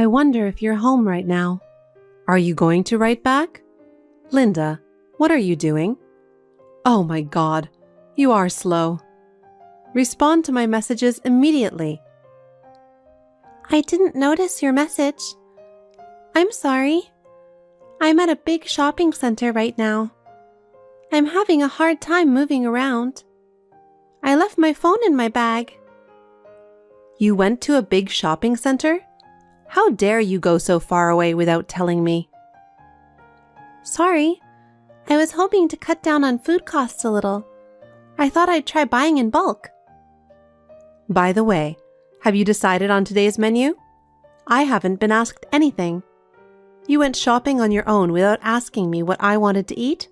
I wonder if you're home right now. Are you going to write back? Linda, what are you doing? Oh my God, you are slow. Respond to my messages immediately. I didn't notice your message. I'm sorry. I'm at a big shopping center right now. I'm having a hard time moving around. I left my phone in my bag. You went to a big shopping center? How dare you go so far away without telling me? Sorry. I was hoping to cut down on food costs a little. I thought I'd try buying in bulk. By the way, have you decided on today's menu? I haven't been asked anything. You went shopping on your own without asking me what I wanted to eat?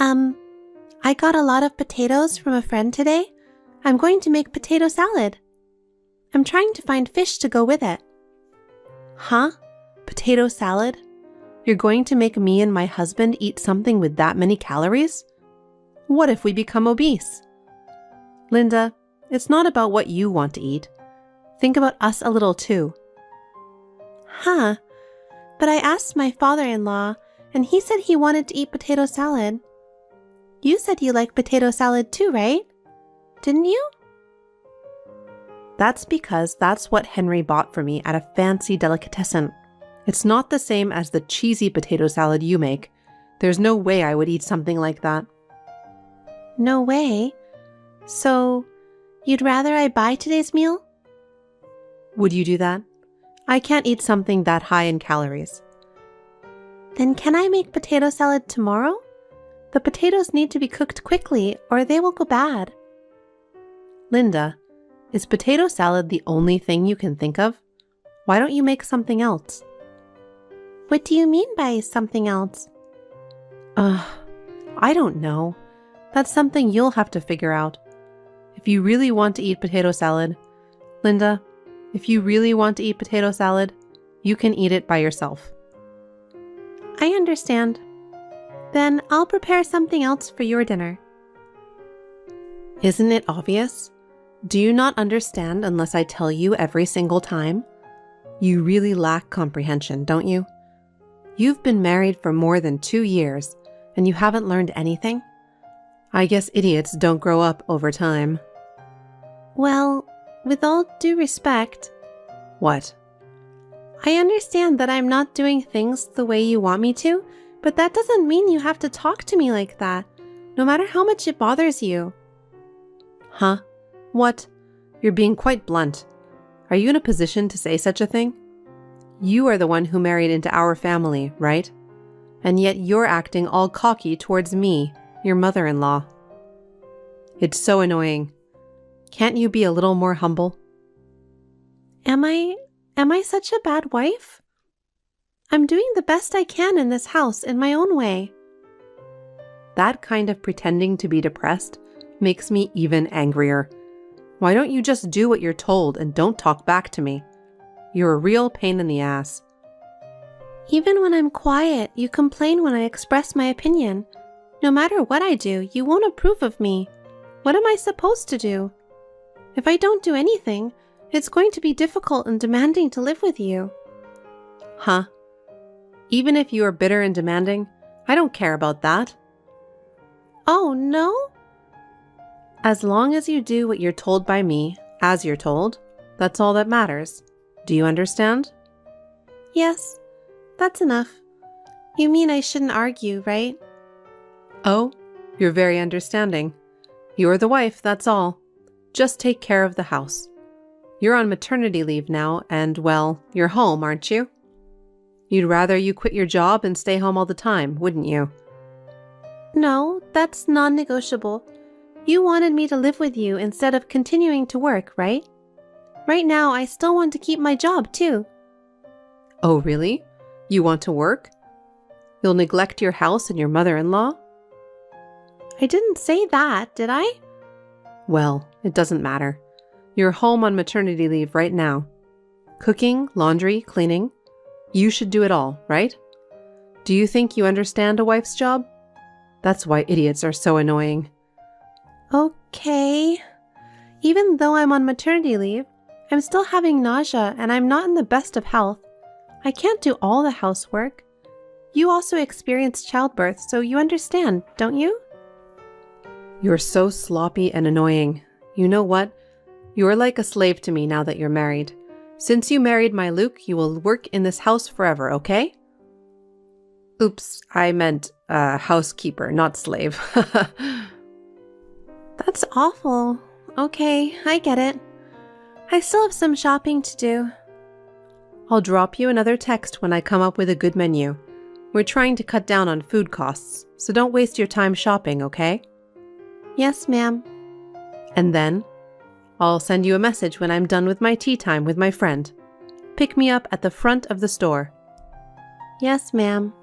I got a lot of potatoes from a friend today. I'm going to make potato salad. I'm trying to find fish to go with it. Huh? Potato salad? You're going to make me and my husband eat something with that many calories? What if we become obese? Linda, it's not about what you want to eat. Think about us a little too. Huh? But I asked my father-in-law, and he said he wanted to eat potato salad. You said you like potato salad too, right? Didn't you? That's because that's what Henry bought for me at a fancy delicatessen. It's not the same as the cheesy potato salad you make. There's no way I would eat something like that. No way? So, you'd rather I buy today's meal? Would you do that? I can't eat something that high in calories. Then can I make potato salad tomorrow? The potatoes need to be cooked quickly or they will go bad. Linda, is potato salad the only thing you can think of? Why don't you make something else? What do you mean by something else? I don't know. That's something you'll have to figure out. If you really want to eat potato salad, Linda, if you really want to eat potato salad, you can eat it by yourself. I understand. Then I'll prepare something else for your dinner. Isn't it obvious? Do you not understand unless I tell you every single time? You really lack comprehension, don't you? You've been married for more than 2 years, and you haven't learned anything? I guess idiots don't grow up over time. Well, with all due respect... What? I understand that I'm not doing things the way you want me to, but that doesn't mean you have to talk to me like that, no matter how much it bothers you. Huh? What? You're being quite blunt. Are you in a position to say such a thing? You are the one who married into our family, right? And yet you're acting all cocky towards me, your mother-in-law. It's so annoying. Can't you be a little more humble? Am I such a bad wife? I'm doing the best I can in this house in my own way. That kind of pretending to be depressed makes me even angrier. Why don't you just do what you're told and don't talk back to me? You're a real pain in the ass. Even when I'm quiet, you complain when I express my opinion. No matter what I do, you won't approve of me. What am I supposed to do? If I don't do anything, it's going to be difficult and demanding to live with you. Huh? Even if you are bitter and demanding, I don't care about that. Oh, no? As long as you do what you're told by me, as you're told, that's all that matters. Do you understand? Yes, that's enough. You mean I shouldn't argue, right? Oh, you're very understanding. You're the wife, that's all. Just take care of the house. You're on maternity leave now, and, well, you're home, aren't you? You'd rather you quit your job and stay home all the time, wouldn't you? No, that's non-negotiable. You wanted me to live with you instead of continuing to work, right? Right now, I still want to keep my job, too. Oh, really? You want to work? You'll neglect your house and your mother-in-law? I didn't say that, did I? Well, it doesn't matter. You're home on maternity leave right now. Cooking, laundry, cleaning. You should do it all, right? Do you think you understand a wife's job? That's why idiots are so annoying. Okay. Even though I'm on maternity leave, I'm still having nausea and I'm not in the best of health. I can't do all the housework. You also experienced childbirth, so you understand, don't you? You're so sloppy and annoying. You know what? You're like a slave to me now that you're married. Since you married my Luke, you will work in this house forever, okay? Oops, I meant housekeeper, not slave. That's awful. Okay, I get it. I still have some shopping to do. I'll drop you another text when I come up with a good menu. We're trying to cut down on food costs, so don't waste your time shopping, okay? Yes, ma'am. And then, I'll send you a message when I'm done with my tea time with my friend. Pick me up at the front of the store. Yes, ma'am.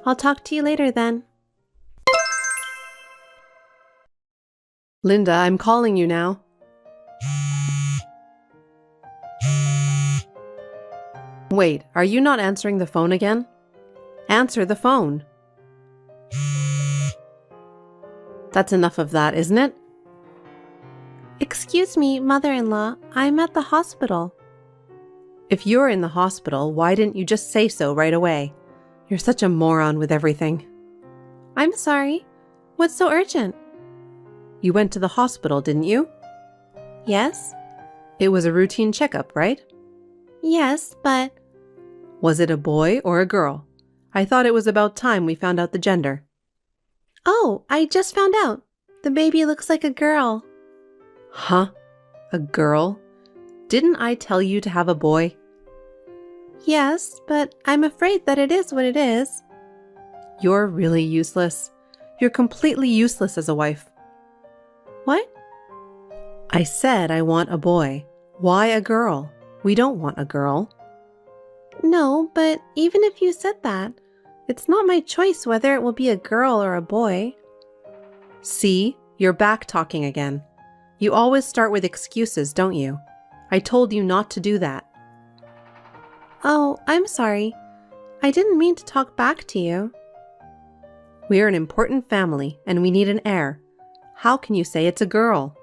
I'll talk to you later then. Linda, I'm calling you now. Wait, are you not answering the phone again? Answer the phone. That's enough of that, isn't it? Excuse me, mother-in-law, I'm at the hospital. If you're in the hospital, why didn't you just say so right away? You're such a moron with everything. I'm sorry. What's so urgent? You went to the hospital, didn't you? Yes? It was a routine checkup, right? Yes, but... Was it a boy or a girl? I thought it was about time we found out the gender. Oh, I just found out. The baby looks like a girl. Huh? A girl? Didn't I tell you to have a boy? Yes, but I'm afraid that it is what it is. You're really useless. You're completely useless as a wife. What? I said I want a boy. Why a girl? We don't want a girl. No, but even if you said that, it's not my choice whether it will be a girl or a boy. See, you're back talking again. You always start with excuses, don't you? I told you not to do that. Oh, I'm sorry. I didn't mean to talk back to you. We're an important family and we need an heir. How can you say it's a girl?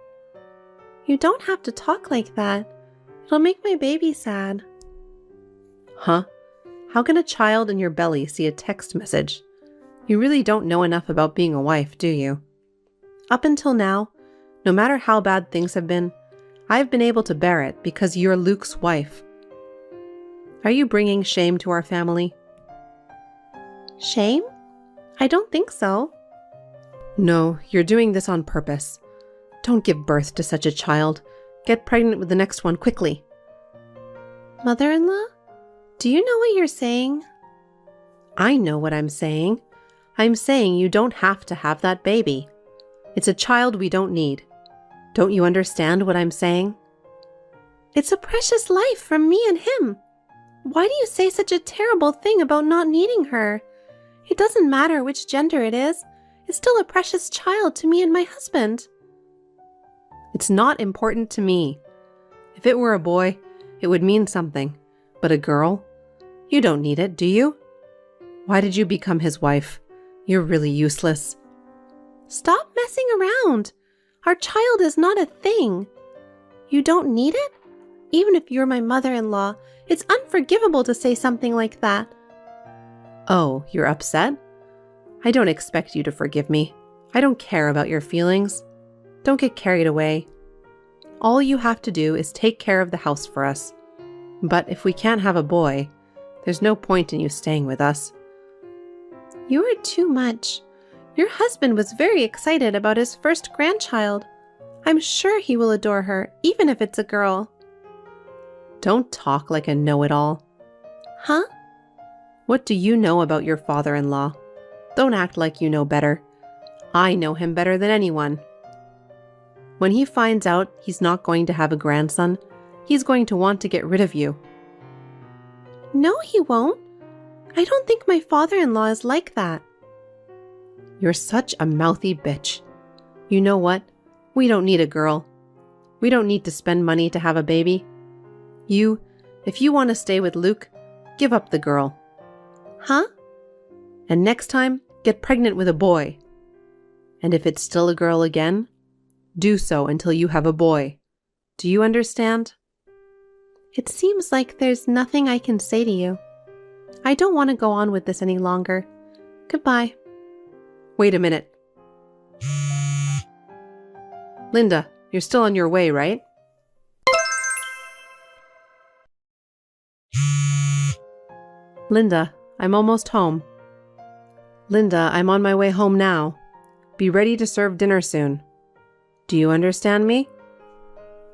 You don't have to talk like that. It'll make my baby sad. Huh? How can a child in your belly see a text message? You really don't know enough about being a wife, do you? Up until now, no matter how bad things have been, I've been able to bear it because you're Luke's wife. Are you bringing shame to our family? Shame? I don't think so. No, you're doing this on purpose. Don't give birth to such a child. Get pregnant with the next one quickly. Mother-in-law? Do you know what you're saying? I know what I'm saying. I'm saying you don't have to have that baby. It's a child we don't need. Don't you understand what I'm saying? It's a precious life from me and him. Why do you say such a terrible thing about not needing her? It doesn't matter which gender it is. It's still a precious child to me and my husband. It's not important to me. If it were a boy, it would mean something. But a girl? You don't need it, do you? Why did you become his wife? You're really useless. Stop messing around. Our child is not a thing. You don't need it? Even if you're my mother-in-law, it's unforgivable to say something like that. Oh, you're upset? I don't expect you to forgive me. I don't care about your feelings. Don't get carried away. All you have to do is take care of the house for us. But if we can't have a boy, there's no point in you staying with us. You are too much. Your husband was very excited about his first grandchild. I'm sure he will adore her, even if it's a girl. Don't talk like a know-it-all. Huh? What do you know about your father-in-law? Don't act like you know better. I know him better than anyone. When he finds out he's not going to have a grandson, he's going to want to get rid of you. No, he won't. I don't think my father-in-law is like that. You're such a mouthy bitch. You know what? We don't need a girl. We don't need to spend money to have a baby. If you want to stay with Luke, give up the girl. Huh? And next time, get pregnant with a boy. And if it's still a girl again, do so until you have a boy. Do you understand? It seems like there's nothing I can say to you. I don't want to go on with this any longer. Goodbye. Wait a minute. Linda, you're still on your way, right? Linda, I'm almost home. Linda, I'm on my way home now. Be ready to serve dinner soon. Do you understand me?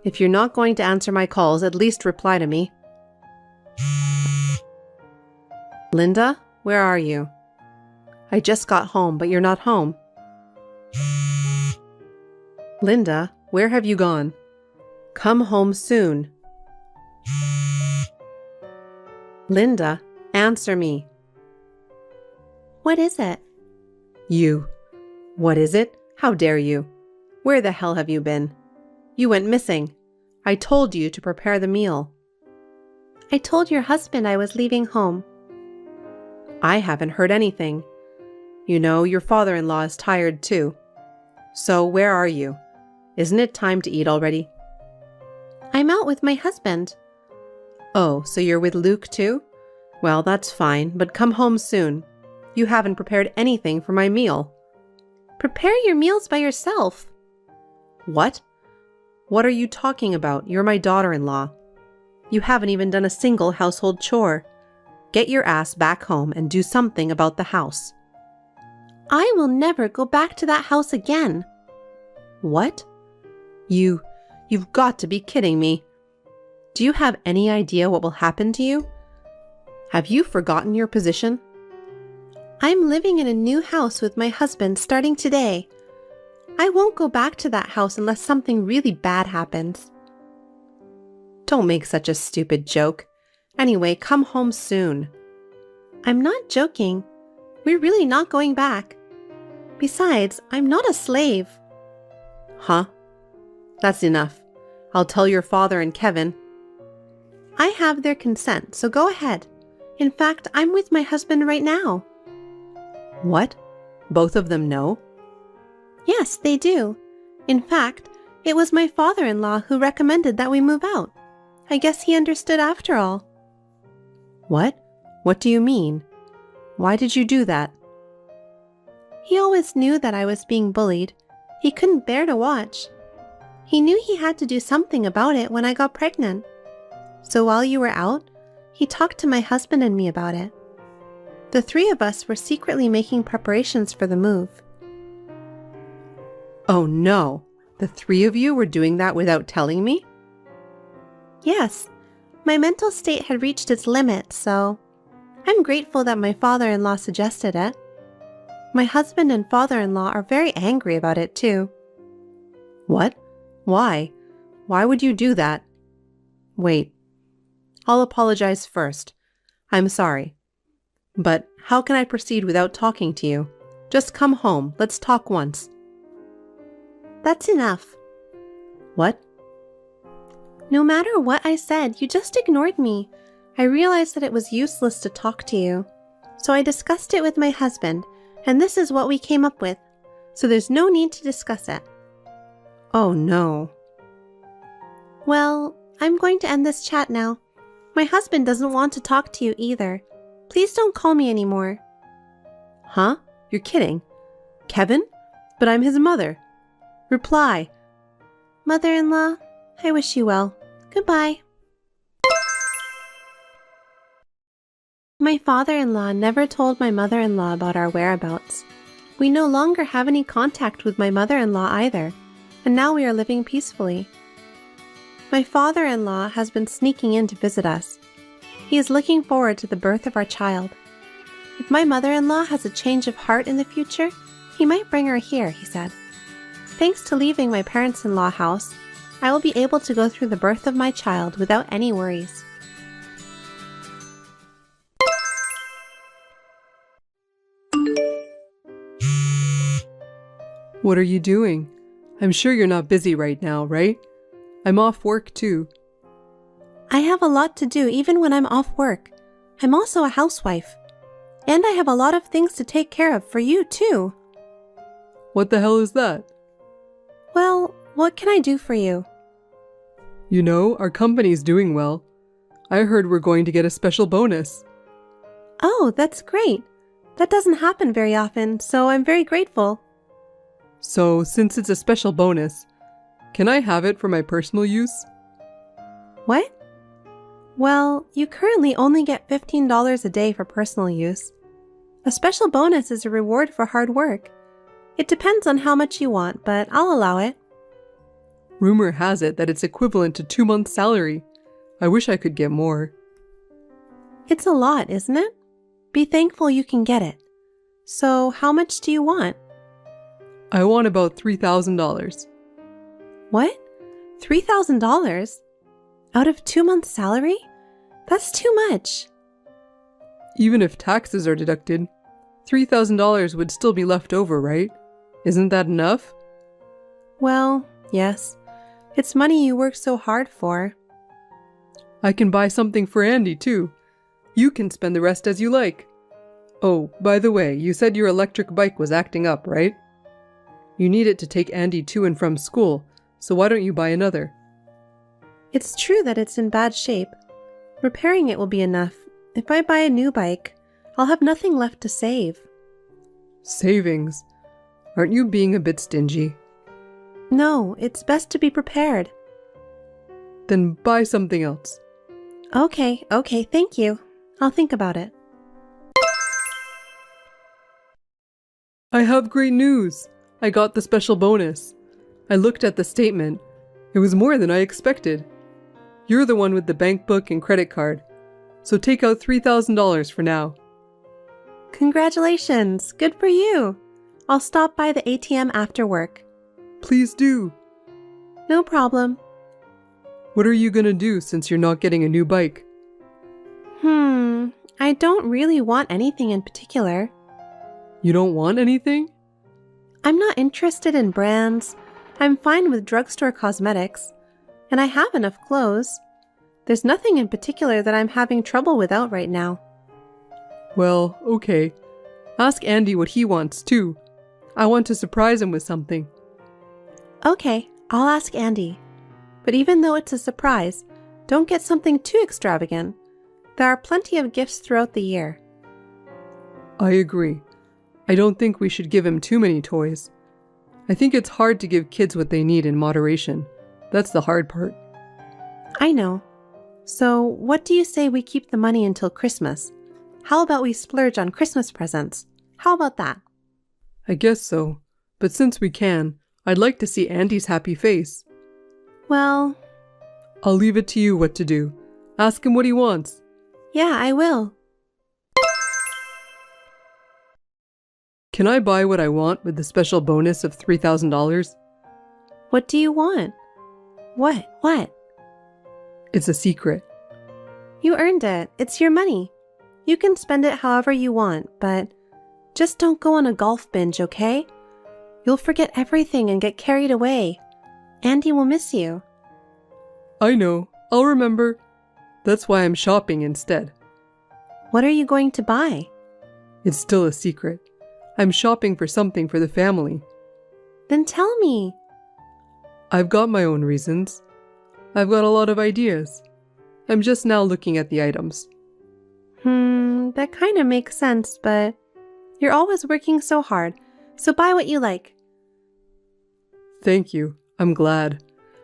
If you're not going to answer my calls, at least reply to me. Linda, where are you? I just got home, but you're not home. Linda, where have you gone? Come home soon. Linda, answer me. What is it? You. What is it? How dare you? Where the hell have you been? You went missing. I told you to prepare the meal. I told your husband I was leaving home. I haven't heard anything. You know, your father-in-law is tired too. So where are you? Isn't it time to eat already? I'm out with my husband. Oh, so you're with Luke too? Well, that's fine, but come home soon. You haven't prepared anything for my meal. Prepare your meals by yourself. What? What are you talking about? You're my daughter-in-law. You haven't even done a single household chore. Get your ass back home and do something about the house. I will never go back to that house again. What? You've got to be kidding me. Do you have any idea what will happen to you? Have you forgotten your position? I'm living in a new house with my husband starting today. I won't go back to that house unless something really bad happens. Don't make such a stupid joke. Anyway, come home soon. I'm not joking. We're really not going back. Besides, I'm not a slave. Huh? That's enough. I'll tell your father and Kevin. I have their consent, so go ahead. In fact, I'm with my husband right now. What? Both of them know? Yes, they do. In fact, it was my father-in-law who recommended that we move out. I guess he understood after all. What? What do you mean? Why did you do that? He always knew that I was being bullied. He couldn't bear to watch. He knew he had to do something about it when I got pregnant. So while you were out, he talked to my husband and me about it. The three of us were secretly making preparations for the move. Oh no! The three of you were doing that without telling me? Yes, my mental state had reached its limit, so I'm grateful that my father-in-law suggested it. My husband and father-in-law are very angry about it too. What? Why? Why would you do that? Wait. I'll apologize first. I'm sorry. But how can I proceed without talking to you? Just come home. Let's talk once. That's enough. What? No matter what I said, you just ignored me. I realized that it was useless to talk to you. So I discussed it with my husband, and this is what we came up with. So there's no need to discuss it. Oh no. Well, I'm going to end this chat now. My husband doesn't want to talk to you either. Please don't call me anymore. Huh? You're kidding. Kevin? But I'm his mother. Reply. Mother-in-law, I wish you well. Goodbye. My father-in-law never told my mother-in-law about our whereabouts. We no longer have any contact with my mother-in-law either, and now we are living peacefully. My father-in-law has been sneaking in to visit us. He is looking forward to the birth of our child. If my mother-in-law has a change of heart in the future, he might bring her here, he said. Thanks to leaving my parents-in-law house, I will be able to go through the birth of my child without any worries. What are you doing? I'm sure you're not busy right now, right? I'm off work too. I have a lot to do even when I'm off work. I'm also a housewife. And I have a lot of things to take care of for you too. What the hell is that? Well, what can I do for you? You know, our company's doing well. I heard we're going to get a special bonus. Oh, that's great. That doesn't happen very often, so I'm very grateful. So, since it's a special bonus, can I have it for my personal use? What? Well, you currently only get $15 a day for personal use. A special bonus is a reward for hard work. It depends on how much you want, but I'll allow it. Rumor has it that it's equivalent to 2 months' salary. I wish I could get more. It's a lot, isn't it? Be thankful you can get it. So, how much do you want? I want about $3,000. What? $3,000? Out of 2 months' salary? That's too much. Even if taxes are deducted, $3,000 would still be left over, right? Isn't that enough? Well, yes. It's money you work so hard for. I can buy something for Andy, too. You can spend the rest as you like. Oh, by the way, you said your electric bike was acting up, right? You need it to take Andy to and from school, so why don't you buy another? It's true that it's in bad shape. Repairing it will be enough. If I buy a new bike, I'll have nothing left to save. Savings? Aren't you being a bit stingy? No, it's best to be prepared. Then buy something else. Okay, thank you. I'll think about it. I have great news! I got the special bonus. I looked at the statement. It was more than I expected. You're the one with the bank book and credit card, so take out $3,000 for now. Congratulations! Good for you! I'll stop by the ATM after work. Please do. No problem. What are you gonna do since you're not getting a new bike? I don't really want anything in particular. You don't want anything? I'm not interested in brands. I'm fine with drugstore cosmetics. And I have enough clothes. There's nothing in particular that I'm having trouble without right now. Well, okay. Ask Andy what he wants, too. I want to surprise him with something. Okay, I'll ask Andy. But even though it's a surprise, don't get something too extravagant. There are plenty of gifts throughout the year. I agree. I don't think we should give him too many toys. I think it's hard to give kids what they need in moderation. That's the hard part. I know. So, what do you say we keep the money until Christmas? How about we splurge on Christmas presents? How about that? I guess so. But since we can, I'd like to see Andy's happy face. Well, I'll leave it to you what to do. Ask him what he wants. yeah, I will. Can I buy what I want with the special bonus of $3,000? What do you want? What? It's a secret. You earned it. It's your money. You can spend it however you want, but just don't go on a golf binge, okay? You'll forget everything and get carried away. Andy will miss you. I know. I'll remember. That's why I'm shopping instead. What are you going to buy? It's still a secret. I'm shopping for something for the family. Then tell me. I've got my own reasons. I've got a lot of ideas. I'm just now looking at the items. That kind of makes sense, but you're always working so hard, so buy what you like. Thank you. I'm glad.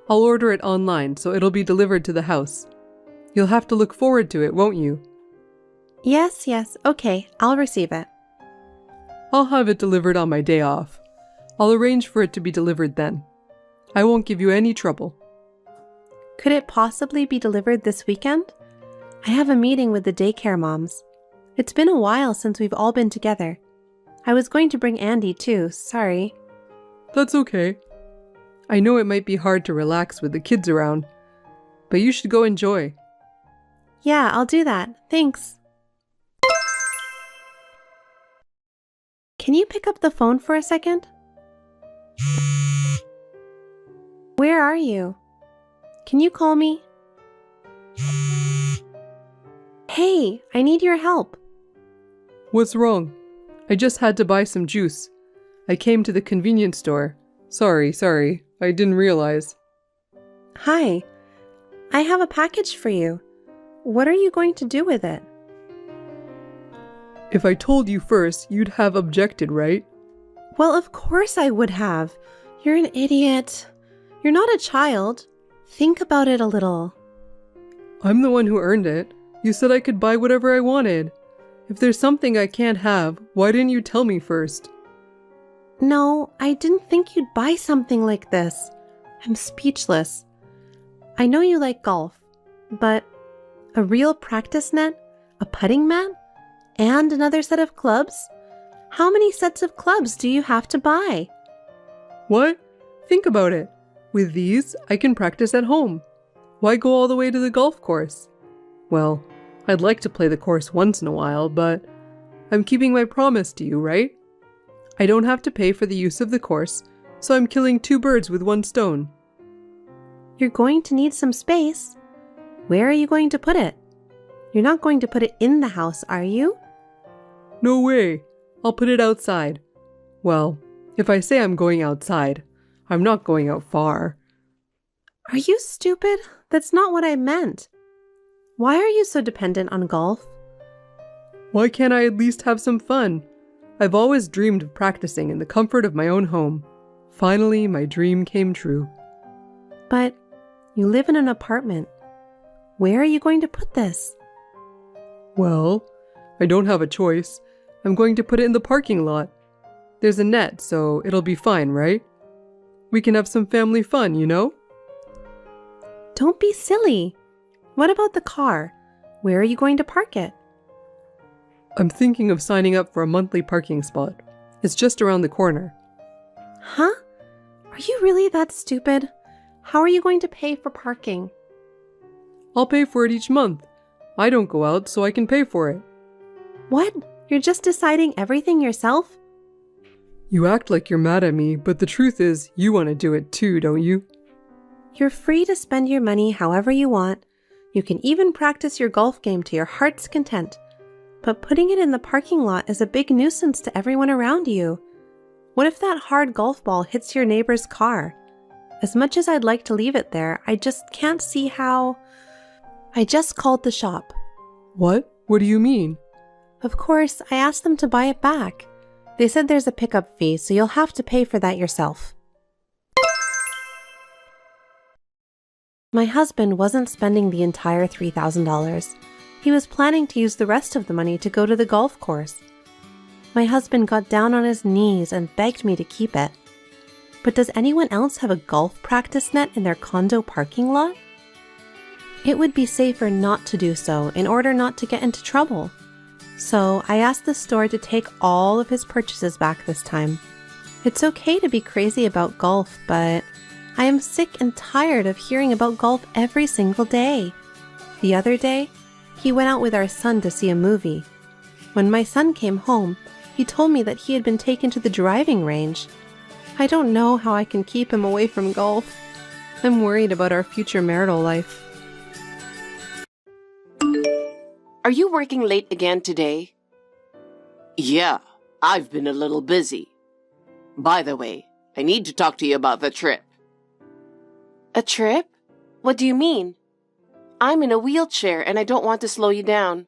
I'll order it online so it'll be delivered to the house. You'll have to look forward to it, won't you? Yes, okay, I'll receive it. I'll have it delivered on my day off. I'll arrange for it to be delivered then. I won't give you any trouble. Could it possibly be delivered this weekend? I have a meeting with the daycare moms. It's been a while since we've all been together. I was going to bring Andy too, sorry. That's okay. I know it might be hard to relax with the kids around, but you should go enjoy. Yeah, I'll do that. Thanks. Can you pick up the phone for a second? Where are you? Can you call me? Hey, I need your help. What's wrong? I just had to buy some juice. I came to the convenience store. Sorry, I didn't realize. Hi, I have a package for you. What are you going to do with it? If I told you first, you'd have objected, right? Well, of course I would have. You're an idiot. You're not a child. Think about it a little. I'm the one who earned it. You said I could buy whatever I wanted. If there's something I can't have, why didn't you tell me first? No, I didn't think you'd buy something like this. I'm speechless. I know you like golf, but a real practice net, a putting mat, and another set of clubs? How many sets of clubs do you have to buy? What? Think about it. With these, I can practice at home. Why go all the way to the golf course? Well, I'd like to play the course once in a while, but I'm keeping my promise to you, right? I don't have to pay for the use of the course, so I'm killing 2 birds with 1 stone. You're going to need some space. Where are you going to put it? You're not going to put it in the house, are you? No way. I'll put it outside. Well, if I say I'm going outside, I'm not going out far. Are you stupid? That's not what I meant. Why are you so dependent on golf? Why can't I at least have some fun? I've always dreamed of practicing in the comfort of my own home. Finally, my dream came true. But you live in an apartment. Where are you going to put this? Well, I don't have a choice. I'm going to put it in the parking lot. There's a net, so it'll be fine, right? We can have some family fun, you know? Don't be silly. What about the car? Where are you going to park it? I'm thinking of signing up for a monthly parking spot. It's just around the corner. Huh? Are you really that stupid? How are you going to pay for parking? I'll pay for it each month. I don't go out, so I can pay for it. What? You're just deciding everything yourself? You act like you're mad at me, but the truth is, you want to do it too, don't you? You're free to spend your money however you want. You can even practice your golf game to your heart's content. But putting it in the parking lot is a big nuisance to everyone around you. What if that hard golf ball hits your neighbor's car? As much as I'd like to leave it there, I just can't see how... I just called the shop. What? What do you mean? Of course, I asked them to buy it back. They said there's a pickup fee, so you'll have to pay for that yourself. My husband wasn't spending the entire $3,000. He was planning to use the rest of the money to go to the golf course. My husband got down on his knees and begged me to keep it. But does anyone else have a golf practice net in their condo parking lot? It would be safer not to do so in order not to get into trouble. So I asked the store to take all of his purchases back this time. It's okay to be crazy about golf, but I am sick and tired of hearing about golf every single day. The other day, he went out with our son to see a movie. When my son came home, he told me that he had been taken to the driving range. I don't know how I can keep him away from golf. I'm worried about our future marital life. Are you working late again today? Yeah, I've been a little busy. By the way, I need to talk to you about the trip. A trip? What do you mean? I'm in a wheelchair and I don't want to slow you down.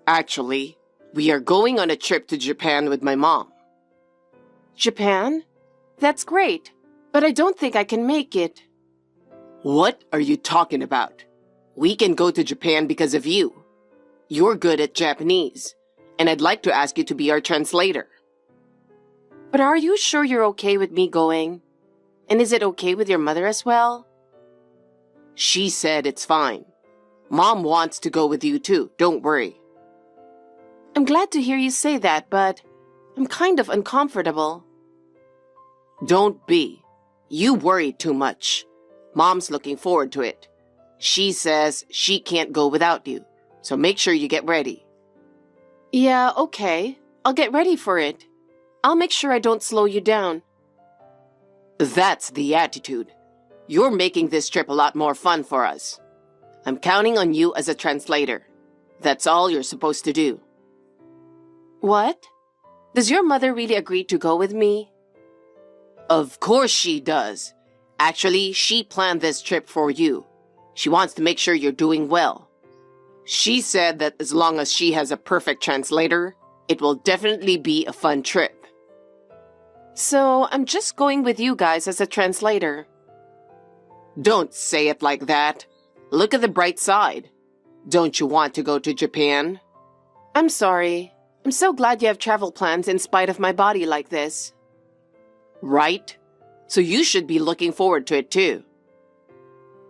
Actually, we are going on a trip to Japan with my mom. Japan? That's great, but I don't think I can make it. What are you talking about? We can go to Japan because of you. You're good at Japanese, and I'd like to ask you to be our translator. But are you sure you're okay with me going? And is it okay with your mother as well? She said it's fine. Mom wants to go with you too, don't worry. I'm glad to hear you say that, but I'm kind of uncomfortable. Don't be. You worry too much. Mom's looking forward to it. She says she can't go without you, so make sure you get ready. Yeah, okay. I'll get ready for it. I'll make sure I don't slow you down. That's the attitude. You're making this trip a lot more fun for us. I'm counting on you as a translator. That's all you're supposed to do. What? Does your mother really agree to go with me? Of course she does. Actually, she planned this trip for you. She wants to make sure you're doing well. She said that as long as she has a perfect translator, it will definitely be a fun trip. So I'm just going with you guys as a translator. Don't say it like that. Look at the bright side. Don't you want to go to Japan? I'm sorry. I'm so glad you have travel plans in spite of my body like this. Right? So you should be looking forward to it too.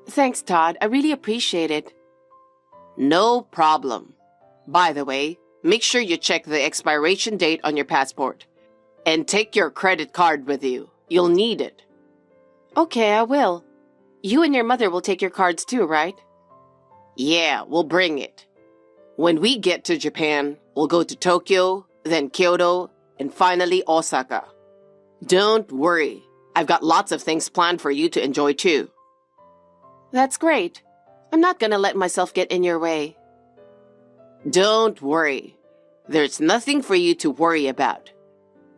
Thanks, Todd. I really appreciate it. No problem. By the way, make sure you check the expiration date on your passport. And take your credit card with you. You'll need it. Okay, I will. You and your mother will take your cards too, right? Yeah, we'll bring it. When we get to Japan, we'll go to Tokyo, then Kyoto, and finally Osaka. Don't worry. I've got lots of things planned for you to enjoy too. That's great. I'm not gonna let myself get in your way. Don't worry. There's nothing for you to worry about.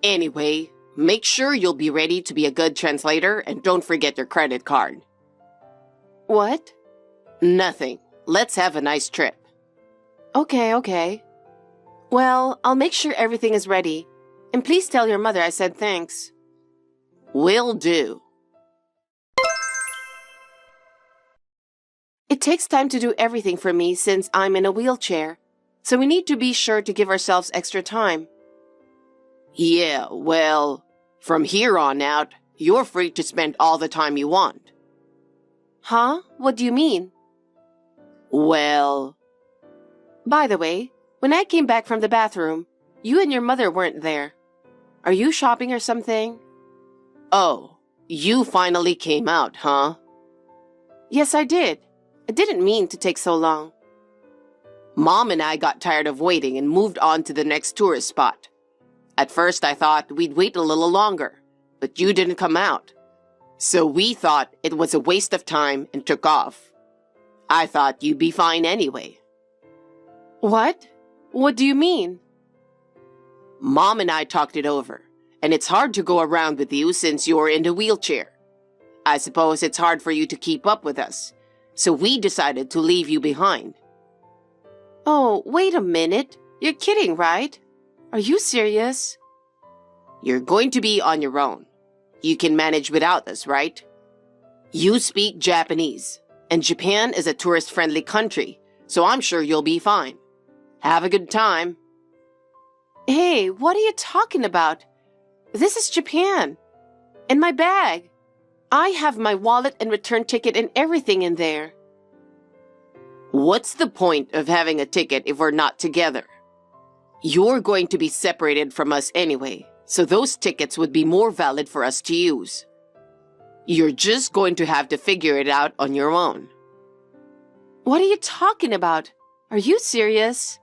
Anyway, make sure you'll be ready to be a good translator and don't forget your credit card. What? Nothing. Let's have a nice trip. Okay. Well, I'll make sure everything is ready. And please tell your mother I said thanks. Will do. It takes time to do everything for me since I'm in a wheelchair, so we need to be sure to give ourselves extra time. Yeah, well, from here on out, you're free to spend all the time you want. Huh? What do you mean? Well... By the way, when I came back from the bathroom, you and your mother weren't there. Are you shopping or something? Oh, you finally came out, huh? Yes, I did. I didn't mean to take so long. Mom and I got tired of waiting and moved on to the next tourist spot. At first, I thought we'd wait a little longer, but you didn't come out. So we thought it was a waste of time and took off. I thought you'd be fine anyway. What? What do you mean? Mom and I talked it over, and it's hard to go around with you since you're in the wheelchair. I suppose it's hard for you to keep up with us, so we decided to leave you behind. Oh, wait a minute. You're kidding, right? Are you serious? You're going to be on your own. You can manage without us, right? You speak Japanese, and Japan is a tourist-friendly country, so I'm sure you'll be fine. Have a good time. Hey, what are you talking about? This is Japan. And my bag. I have my wallet and return ticket and everything in there. What's the point of having a ticket if we're not together? You're going to be separated from us anyway, so those tickets would be more valid for us to use. You're just going to have to figure it out on your own. What are you talking about? Are you serious?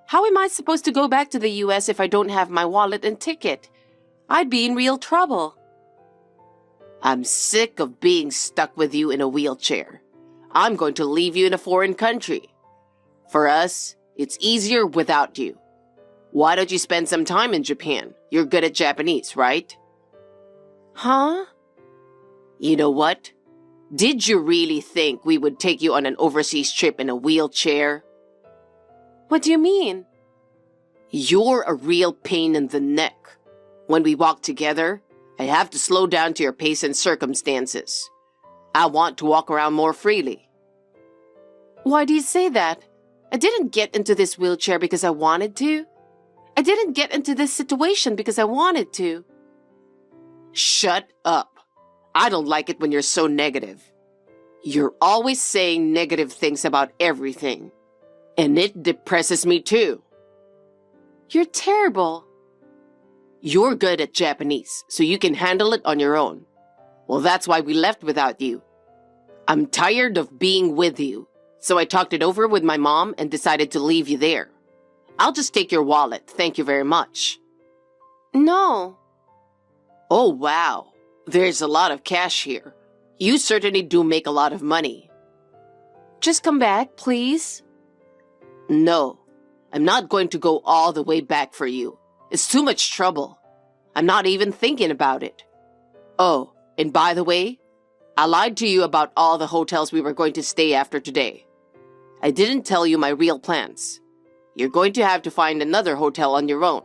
How am I supposed to go back to the US if I don't have my wallet and ticket? I'd be in real trouble. I'm sick of being stuck with you in a wheelchair. I'm going to leave you in a foreign country. For us, it's easier without you. Why don't you spend some time in Japan? You're good at Japanese, right? Huh? You know what? Did you really think we would take you on an overseas trip in a wheelchair? What do you mean? You're a real pain in the neck. When we walk together, I have to slow down to your pace and circumstances. I want to walk around more freely. Why do you say that? I didn't get into this wheelchair because I wanted to. I didn't get into this situation because I wanted to. Shut up. I don't like it when you're so negative. You're always saying negative things about everything. And it depresses me too. You're terrible. You're good at Japanese, so you can handle it on your own. Well, that's why we left without you. I'm tired of being with you, so I talked it over with my mom and decided to leave you there. I'll just take your wallet, thank you very much. No. Oh, wow. There's a lot of cash here. You certainly do make a lot of money. Just come back, please. No, I'm not going to go all the way back for you. It's too much trouble. I'm not even thinking about it. Oh, and by the way, I lied to you about all the hotels we were going to stay after today. I didn't tell you my real plans. You're going to have to find another hotel on your own.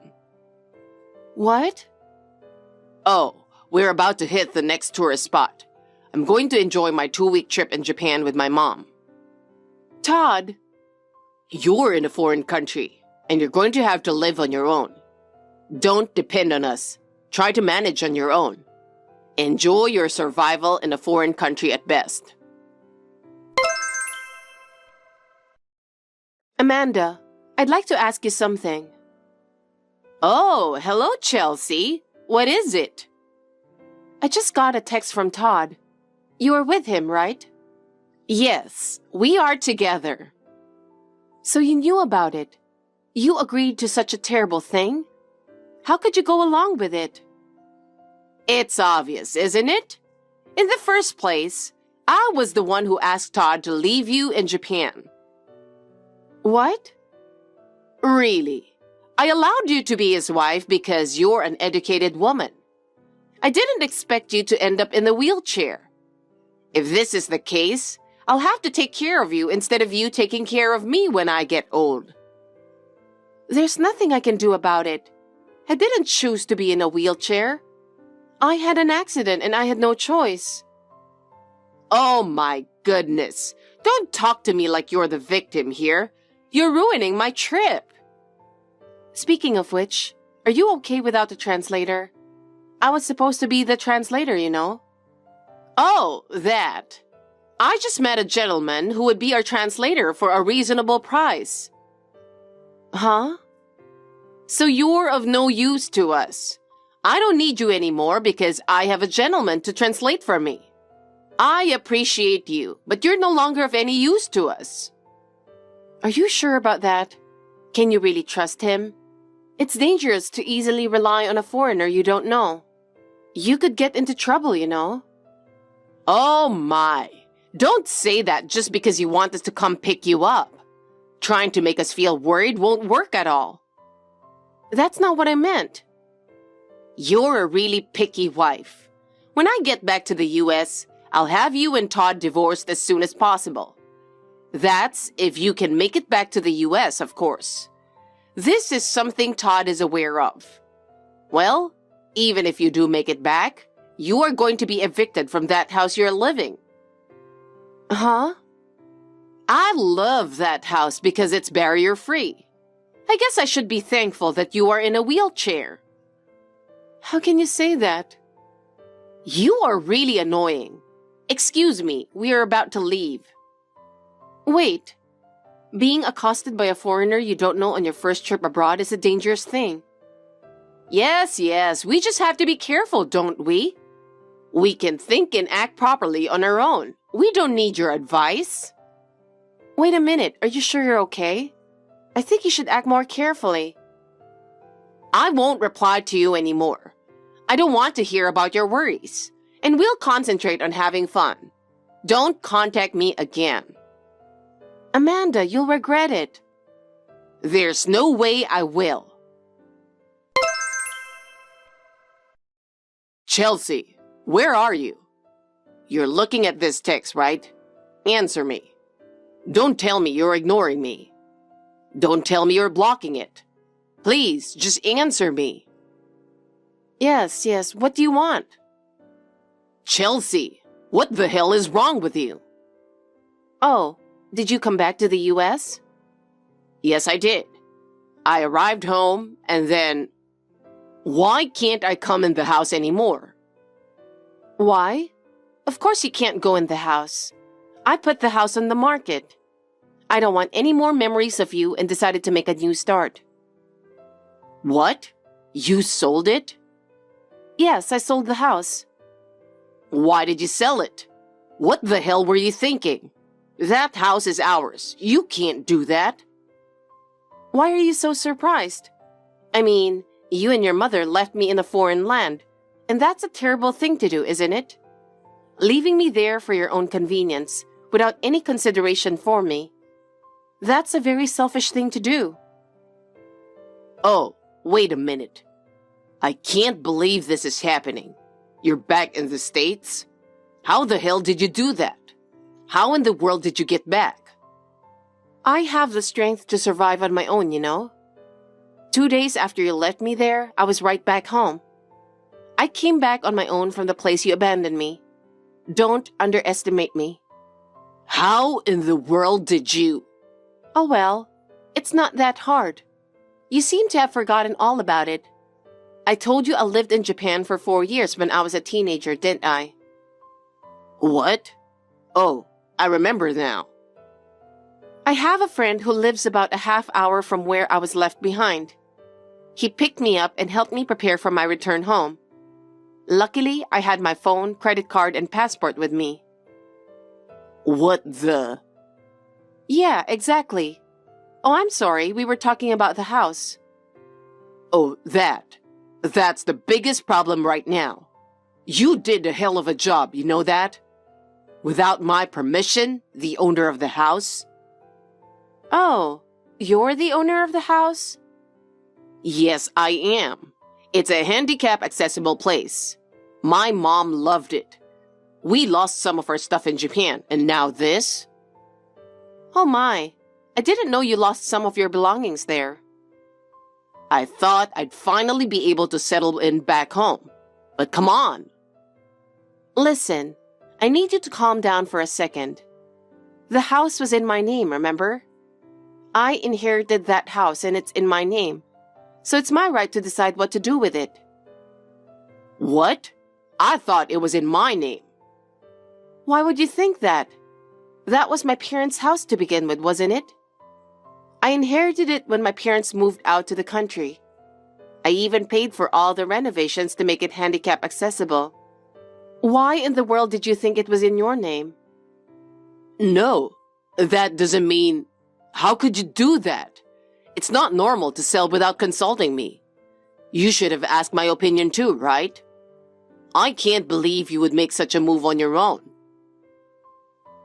What? Oh, we're about to hit the next tourist spot. I'm going to enjoy my 2-week trip in Japan with my mom. Todd, You're in a foreign country, and you're going to have to live on your own. Don't depend on us. Try to manage on your own. Enjoy your survival in a foreign country at best. Amanda, I'd like to ask you something. Oh, hello, Chelsea. What is it? I just got a text from Todd. You were with him, right? Yes, we are together. So you knew about it. You agreed to such a terrible thing? How could you go along with it? It's obvious, isn't it? In the first place, I was the one who asked Todd to leave you in Japan. What? Really? I allowed you to be his wife because you're an educated woman. I didn't expect you to end up in the wheelchair. If this is the case, I'll have to take care of you instead of you taking care of me when I get old. There's nothing I can do about it. I didn't choose to be in a wheelchair. I had an accident and I had no choice. Oh my goodness. Don't talk to me like you're the victim here. You're ruining my trip. Speaking of which, are you okay without a translator? I was supposed to be the translator, you know. Oh, that. I just met a gentleman who would be our translator for a reasonable price. Huh? So you're of no use to us. I don't need you anymore because I have a gentleman to translate for me. I appreciate you, but you're no longer of any use to us. Are you sure about that? Can you really trust him? It's dangerous to easily rely on a foreigner you don't know. You could get into trouble, you know. Oh my. Don't say that just because you want us to come pick you up. Trying to make us feel worried won't work at all. That's not what I meant. You're a really picky wife. When I get back to the US, I'll have you and Todd divorced as soon as possible. That's if you can make it back to the US, of course. This is something Todd is aware of. Well, even if you do make it back, you are going to be evicted from that house you're living. Huh? I love that house because it's barrier-free. I guess I should be thankful that you are in a wheelchair. How can you say that? You are really annoying. Excuse me, we are about to leave. Wait. Being accosted by a foreigner you don't know on your first trip abroad is a dangerous thing. Yes, we just have to be careful, don't we? We can think and act properly on our own. We don't need your advice. Wait a minute, are you sure you're okay? I think you should act more carefully. I won't reply to you anymore. I don't want to hear about your worries. And we'll concentrate on having fun. Don't contact me again. Amanda, you'll regret it. There's no way I will. Chelsea, where are you? You're looking at this text, right? Answer me. Don't tell me you're ignoring me. Don't tell me you're blocking it. Please, just answer me. Yes, what do you want? Chelsea, what the hell is wrong with you? Oh, did you come back to the US? Yes, I did. I arrived home and then... Why can't I come in the house anymore? Why? Of course you can't go in the house. I put the house on the market. I don't want any more memories of you and decided to make a new start. What? You sold it? Yes, I sold the house. Why did you sell it? What the hell were you thinking? That house is ours. You can't do that. Why are you so surprised? I mean, you and your mother left me in a foreign land, and that's a terrible thing to do, isn't it? Leaving me there for your own convenience, without any consideration for me. That's a very selfish thing to do. Oh, wait a minute. I can't believe this is happening. You're back in the States? How the hell did you do that? How in the world did you get back? I have the strength to survive on my own, you know? 2 days after you left me there, I was right back home. I came back on my own from the place you abandoned me. Don't underestimate me. How in the world did you? Oh well, it's not that hard. You seem to have forgotten all about it. I told you I lived in Japan for 4 years when I was a teenager, didn't I? What? Oh, I remember now. I have a friend who lives about a half hour from where I was left behind. He picked me up and helped me prepare for my return home. Luckily, I had my phone, credit card, and passport with me. What the? Yeah, exactly. Oh, I'm sorry, we were talking about the house. Oh, That's the biggest problem right now. You did a hell of a job, you know that? Without my permission, the owner of the house. Oh, you're the owner of the house? Yes, I am. It's a handicap-accessible place. My mom loved it. We lost some of our stuff in Japan, and now this? Oh my, I didn't know you lost some of your belongings there. I thought I'd finally be able to settle in back home. But come on. Listen, I need you to calm down for a second. The house was in my name, remember? I inherited that house and it's in my name. So it's my right to decide what to do with it. What? I thought it was in my name. Why would you think that? That was my parents' house to begin with, wasn't it? I inherited it when my parents moved out to the country. I even paid for all the renovations to make it handicap accessible. Why in the world did you think it was in your name? No, that doesn't mean... How could you do that? It's not normal to sell without consulting me. You should have asked my opinion too, right? I can't believe you would make such a move on your own.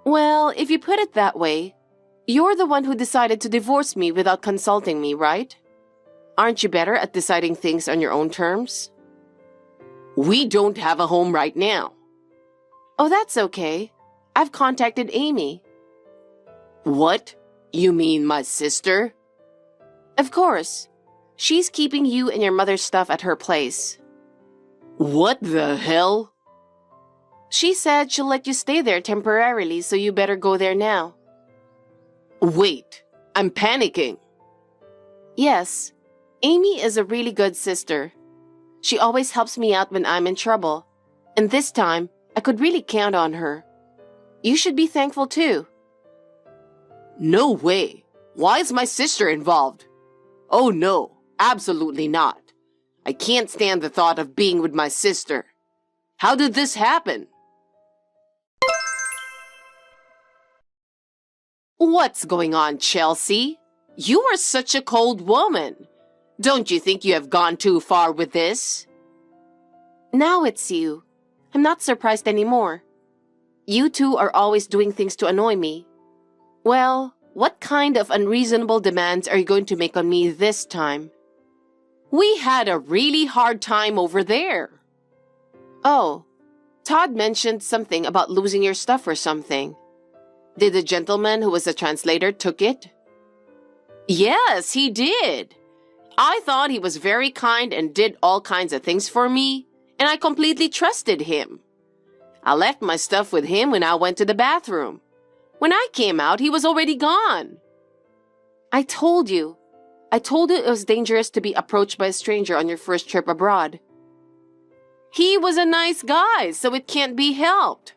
Well, if you put it that way, you're the one who decided to divorce me without consulting me, right? Aren't you better at deciding things on your own terms? We don't have a home right now. Oh, that's okay. I've contacted Amy. What? You mean my sister? Of course. She's keeping you and your mother's stuff at her place. What the hell? She said she'll let you stay there temporarily, so you better go there now. Wait, I'm panicking. Yes, Amy is a really good sister. She always helps me out when I'm in trouble, and this time I could really count on her. You should be thankful too. No way. Why is my sister involved? Oh no, absolutely not. I can't stand the thought of being with my sister. How did this happen? What's going on, Chelsea? You are such a cold woman. Don't you think you have gone too far with this? Now it's you. I'm not surprised anymore. You two are always doing things to annoy me. Well, what kind of unreasonable demands are you going to make on me this time? We had a really hard time over there. Oh, Todd mentioned something about losing your stuff or something. Did the gentleman who was a translator took it? Yes, he did. I thought he was very kind and did all kinds of things for me, and I completely trusted him. I left my stuff with him when I went to the bathroom. When I came out, he was already gone. I told you it was dangerous to be approached by a stranger on your first trip abroad. He was a nice guy, so it can't be helped.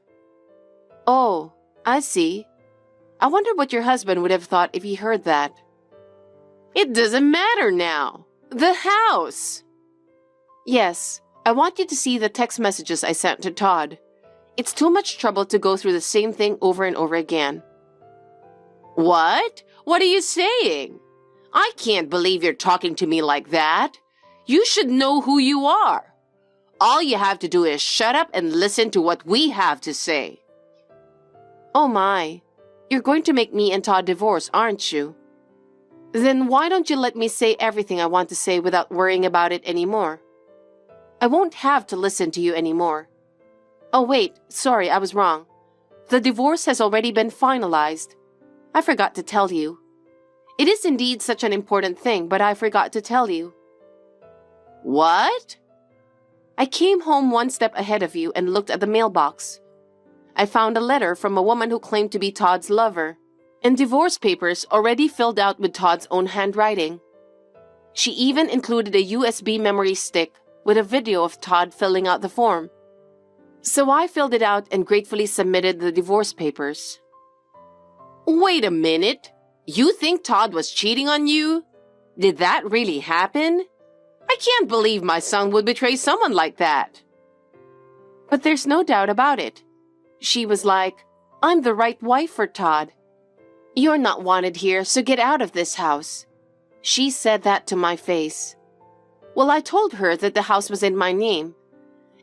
Oh, I see. I wonder what your husband would have thought if he heard that. It doesn't matter now. The house. Yes, I want you to see the text messages I sent to Todd. It's too much trouble to go through the same thing over and over again. What? What are you saying? I can't believe you're talking to me like that. You should know who you are. All you have to do is shut up and listen to what we have to say. Oh my, you're going to make me and Todd divorce, aren't you? Then why don't you let me say everything I want to say without worrying about it anymore? I won't have to listen to you anymore. Oh wait, sorry, I was wrong. The divorce has already been finalized. I forgot to tell you. It is indeed such an important thing, but I forgot to tell you. What? I came home one step ahead of you and looked at the mailbox. I found a letter from a woman who claimed to be Todd's lover, and divorce papers already filled out with Todd's own handwriting. She even included a USB memory stick with a video of Todd filling out the form. So I filled it out and gratefully submitted the divorce papers. Wait a minute. You think Todd was cheating on you? Did that really happen? I can't believe my son would betray someone like that. But there's no doubt about it. She was like, I'm the right wife for Todd. You're not wanted here, so get out of this house. She said that to my face. Well, I told her that the house was in my name.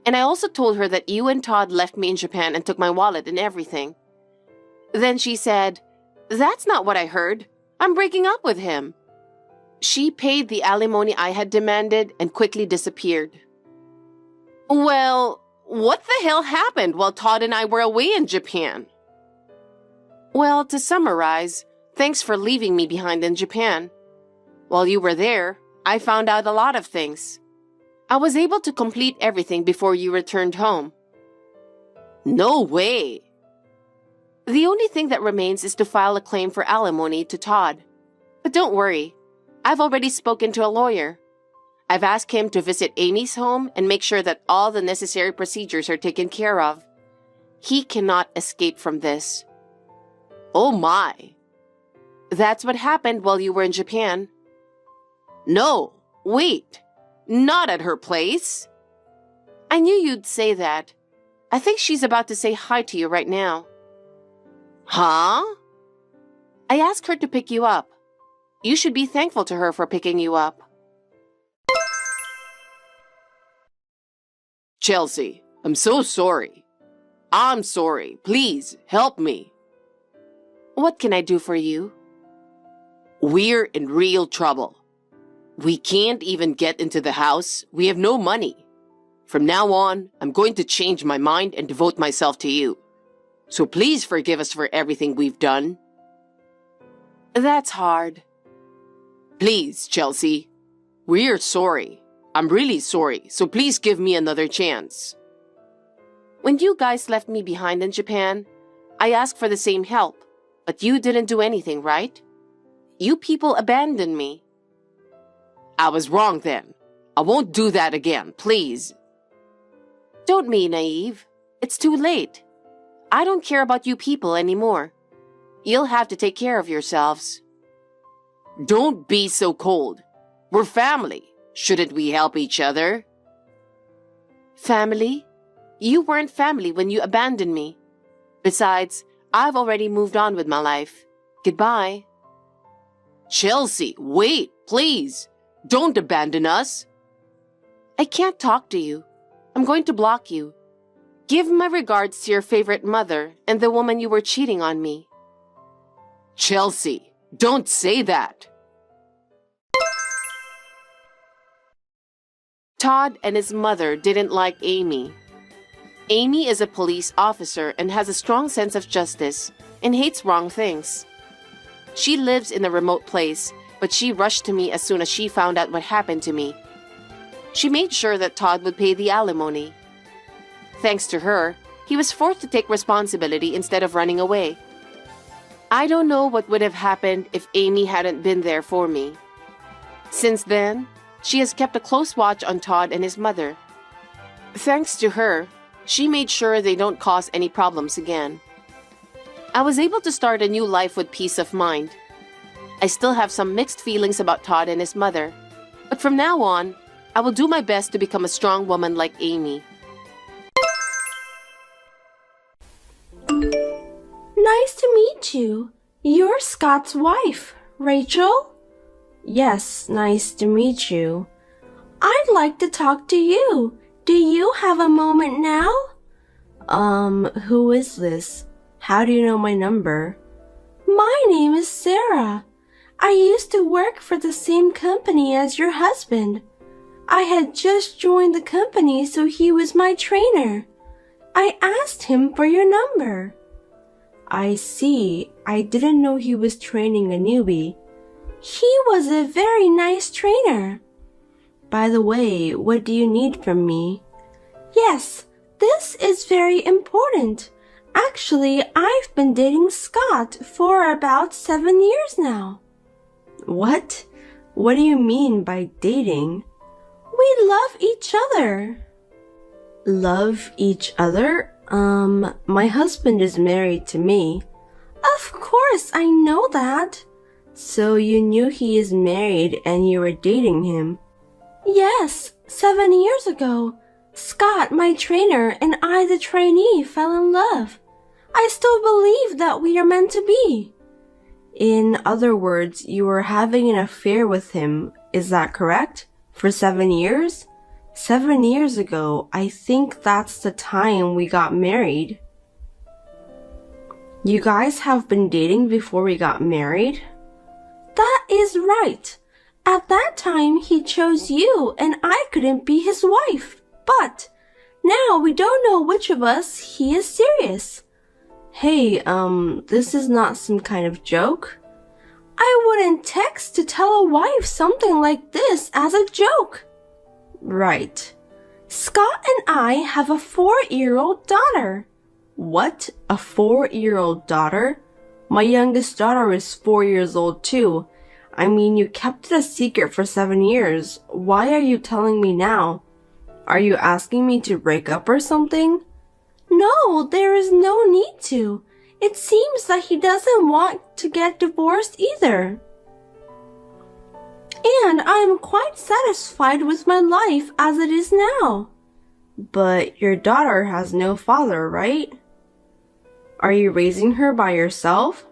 And I also told her that you and Todd left me in Japan and took my wallet and everything. Then she said, That's not what I heard. I'm breaking up with him. She paid the alimony I had demanded and quickly disappeared. Well, what the hell happened while Todd and I were away in Japan? Well, to summarize, thanks for leaving me behind in Japan. While you were there, I found out a lot of things. I was able to complete everything before you returned home. No way! The only thing that remains is to file a claim for alimony to Todd. But don't worry, I've already spoken to a lawyer. I've asked him to visit Amy's home and make sure that all the necessary procedures are taken care of. He cannot escape from this. Oh my! That's what happened while you were in Japan. No, wait, not at her place. I knew you'd say that. I think she's about to say hi to you right now. Huh? I asked her to pick you up. You should be thankful to her for picking you up. Chelsea, I'm so sorry. I'm sorry. Please, help me. What can I do for you? We're in real trouble. We can't even get into the house. We have no money. From now on, I'm going to change my mind and devote myself to you. So please forgive us for everything we've done. That's hard. Please, Chelsea. We're sorry. I'm really sorry, so please give me another chance. When you guys left me behind in Japan, I asked for the same help, but you didn't do anything, right? You people abandoned me. I was wrong then. I won't do that again, please. Don't be naive. It's too late. I don't care about you people anymore. You'll have to take care of yourselves. Don't be so cold. We're family. Shouldn't we help each other? Family? You weren't family when you abandoned me. Besides, I've already moved on with my life. Goodbye. Chelsea, wait, please. Don't abandon us. I can't talk to you. I'm going to block you. Give my regards to your favorite mother and the woman you were cheating on me. Chelsea, don't say that. Todd and his mother didn't like Amy. Amy is a police officer and has a strong sense of justice and hates wrong things. She lives in a remote place, but she rushed to me as soon as she found out what happened to me. She made sure that Todd would pay the alimony. Thanks to her, he was forced to take responsibility instead of running away. I don't know what would have happened if Amy hadn't been there for me. Since then, she has kept a close watch on Todd and his mother. Thanks to her, she made sure they don't cause any problems again. I was able to start a new life with peace of mind. I still have some mixed feelings about Todd and his mother, but from now on, I will do my best to become a strong woman like Amy. Nice to meet you. You're Scott's wife, Rachel? Yes, nice to meet you. I'd like to talk to you. Do you have a moment now? Who is this? How do you know my number? My name is Sarah. I used to work for the same company as your husband. I had just joined the company, so he was my trainer. I asked him for your number. I see. I didn't know he was training a newbie. He was a very nice trainer. By the way, what do you need from me? Yes, this is very important. Actually, I've been dating Scott for about 7 years now. What? What do you mean by dating? We love each other. Love each other? My husband is married to me. Of course, I know that. So you knew he is married and you were dating him? Yes, 7 years ago. Scott, my trainer, and I, the trainee, fell in love. I still believe that we are meant to be. In other words, you were having an affair with him, is that correct? For 7 years? 7 years ago, I think that's the time we got married. You guys have been dating before we got married? That is right. At that time, he chose you and I couldn't be his wife. But now we don't know which of us he is serious. Hey, this is not some kind of joke. I wouldn't text to tell a wife something like this as a joke. Right. Scott and I have a 4-year-old daughter. What? A 4-year-old daughter? My youngest daughter is 4 years old too. I mean, you kept it a secret for 7 years. Why are you telling me now? Are you asking me to break up or something? No, there is no need to. It seems that he doesn't want to get divorced either. And I am quite satisfied with my life as it is now. But your daughter has no father, right? Are you raising her by yourself?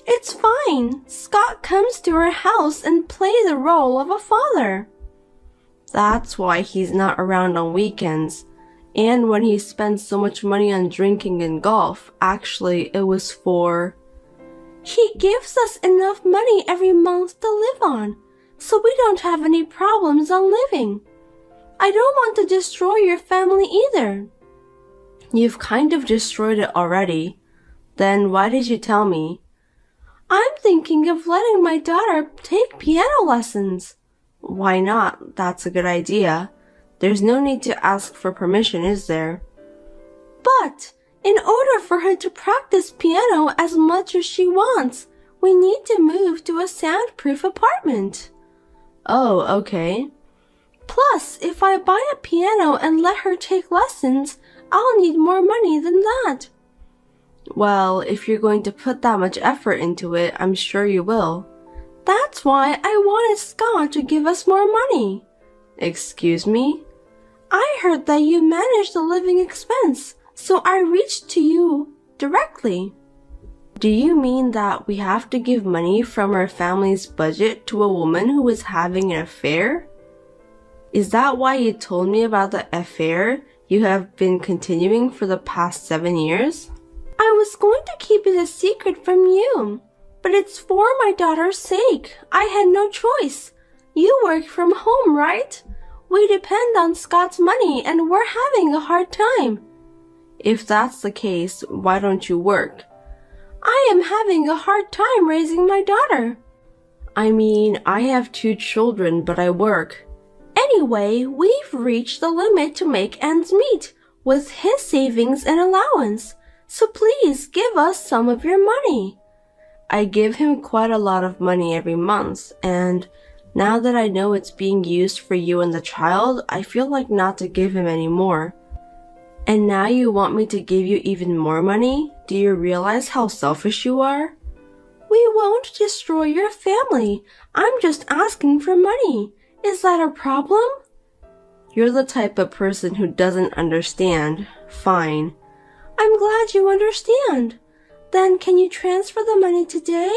It's fine. Scott comes to our house and plays the role of a father. That's why he's not around on weekends. And when he spends so much money on drinking and golf, actually it was for... He gives us enough money every month to live on, so we don't have any problems on living. I don't want to destroy your family either. You've kind of destroyed it already. Then why did you tell me? I'm thinking of letting my daughter take piano lessons. Why not? That's a good idea. There's no need to ask for permission, is there? But in order for her to practice piano as much as she wants, we need to move to a soundproof apartment. Oh, okay. Plus, if I buy a piano and let her take lessons, I'll need more money than that. Well, if you're going to put that much effort into it, I'm sure you will. That's why I wanted Scott to give us more money. Excuse me? I heard that you manage the living expense, so I reached to you directly. Do you mean that we have to give money from our family's budget to a woman who is having an affair? Is that why you told me about the affair you have been continuing for the past 7 years? I was going to keep it a secret from you, but it's for my daughter's sake. I had no choice. You work from home, right? We depend on Scott's money and we're having a hard time. If that's the case, why don't you work? I am having a hard time raising my daughter. I mean, I have 2 children, but I work. Anyway, we've reached the limit to make ends meet with his savings and allowance. So please give us some of your money. I give him quite a lot of money every month, and now that I know it's being used for you and the child, I feel like not to give him any more. And now you want me to give you even more money? Do you realize how selfish you are? We won't destroy your family. I'm just asking for money. Is that a problem? You're the type of person who doesn't understand. Fine. I'm glad you understand. Then can you transfer the money today?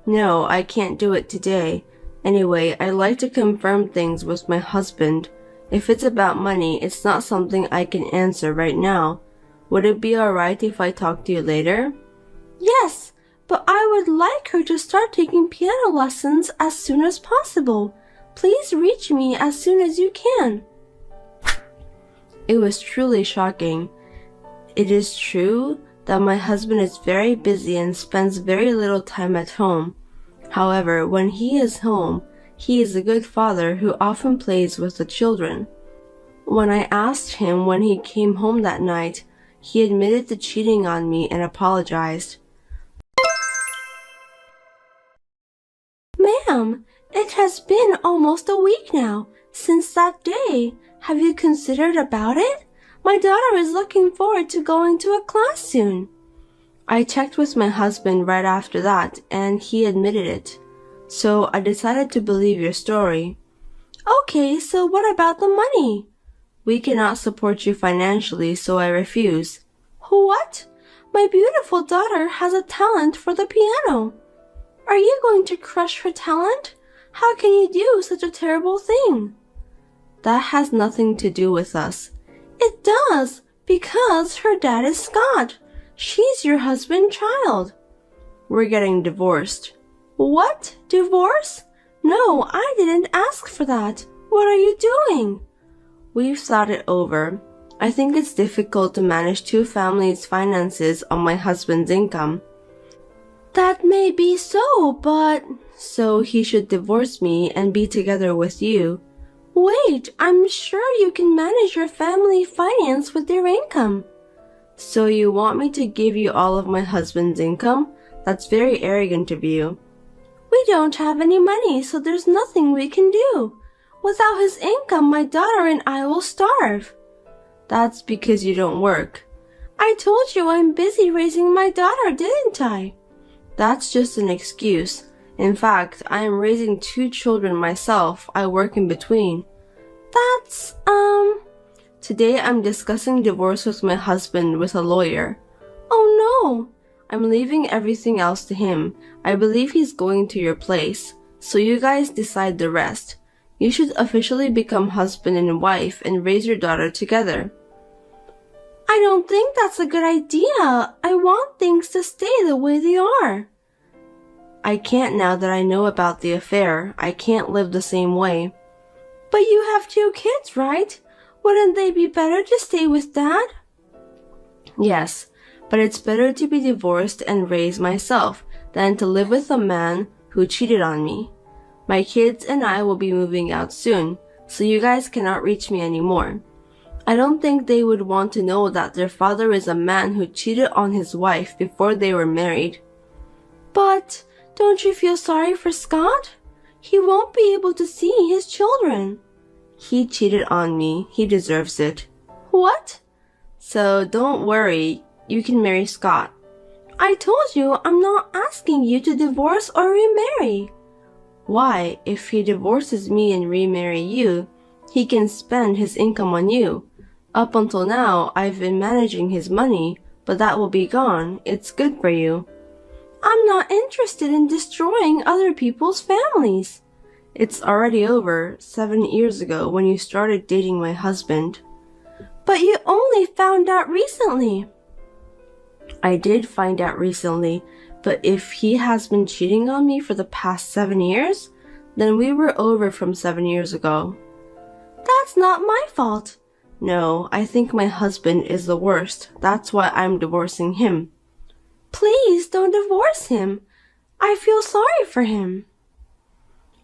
No, I can't do it today. Anyway, I'd like to confirm things with my husband. If it's about money, it's not something I can answer right now. Would it be alright if I talk to you later? Yes, but I would like her to start taking piano lessons as soon as possible. Please reach me as soon as you can. It was truly shocking. It is true that my husband is very busy and spends very little time at home. However, when he is home, he is a good father who often plays with the children. When I asked him when he came home that night, he admitted to cheating on me and apologized. Ma'am, it has been almost a week now since that day. Have you considered about it? My daughter is looking forward to going to a class soon. I checked with my husband right after that, and he admitted it. So I decided to believe your story. Okay, so what about the money? We cannot support you financially, so I refuse. What? My beautiful daughter has a talent for the piano. Are you going to crush her talent? How can you do such a terrible thing? That has nothing to do with us. It does, because her dad is Scott. She's your husband's child. We're getting divorced. What? Divorce? No, I didn't ask for that. What are you doing? We've thought it over. I think it's difficult to manage two families' finances on my husband's income. That may be so, but... So he should divorce me and be together with you. Wait, I'm sure you can manage your family finance with your income. So you want me to give you all of my husband's income? That's very arrogant of you. We don't have any money, so there's nothing we can do. Without his income, my daughter and I will starve. That's because you don't work. I told you I'm busy raising my daughter, didn't I? That's just an excuse. In fact, I am raising 2 children myself. I work in between. That's, Today I'm discussing divorce with my husband with a lawyer. Oh no! I'm leaving everything else to him. I believe he's going to your place. So you guys decide the rest. You should officially become husband and wife and raise your daughter together. I don't think that's a good idea. I want things to stay the way they are. I can't now that I know about the affair. I can't live the same way. But you have 2 kids, right? Wouldn't they be better to stay with Dad? Yes, but it's better to be divorced and raise myself than to live with a man who cheated on me. My kids and I will be moving out soon, so you guys cannot reach me anymore. I don't think they would want to know that their father is a man who cheated on his wife before they were married. But don't you feel sorry for Scott? He won't be able to see his children. He cheated on me. He deserves it. What? So don't worry. You can marry Scott. I told you I'm not asking you to divorce or remarry. Why? If he divorces me and remarry you, he can spend his income on you. Up until now, I've been managing his money, but that will be gone. It's good for you. I'm not interested in destroying other people's families. It's already over 7 years ago when you started dating my husband. But you only found out recently. I did find out recently, but if he has been cheating on me for the past 7 years, then we were over from 7 years ago. That's not my fault. No, I think my husband is the worst. That's why I'm divorcing him. Please don't divorce him. I feel sorry for him.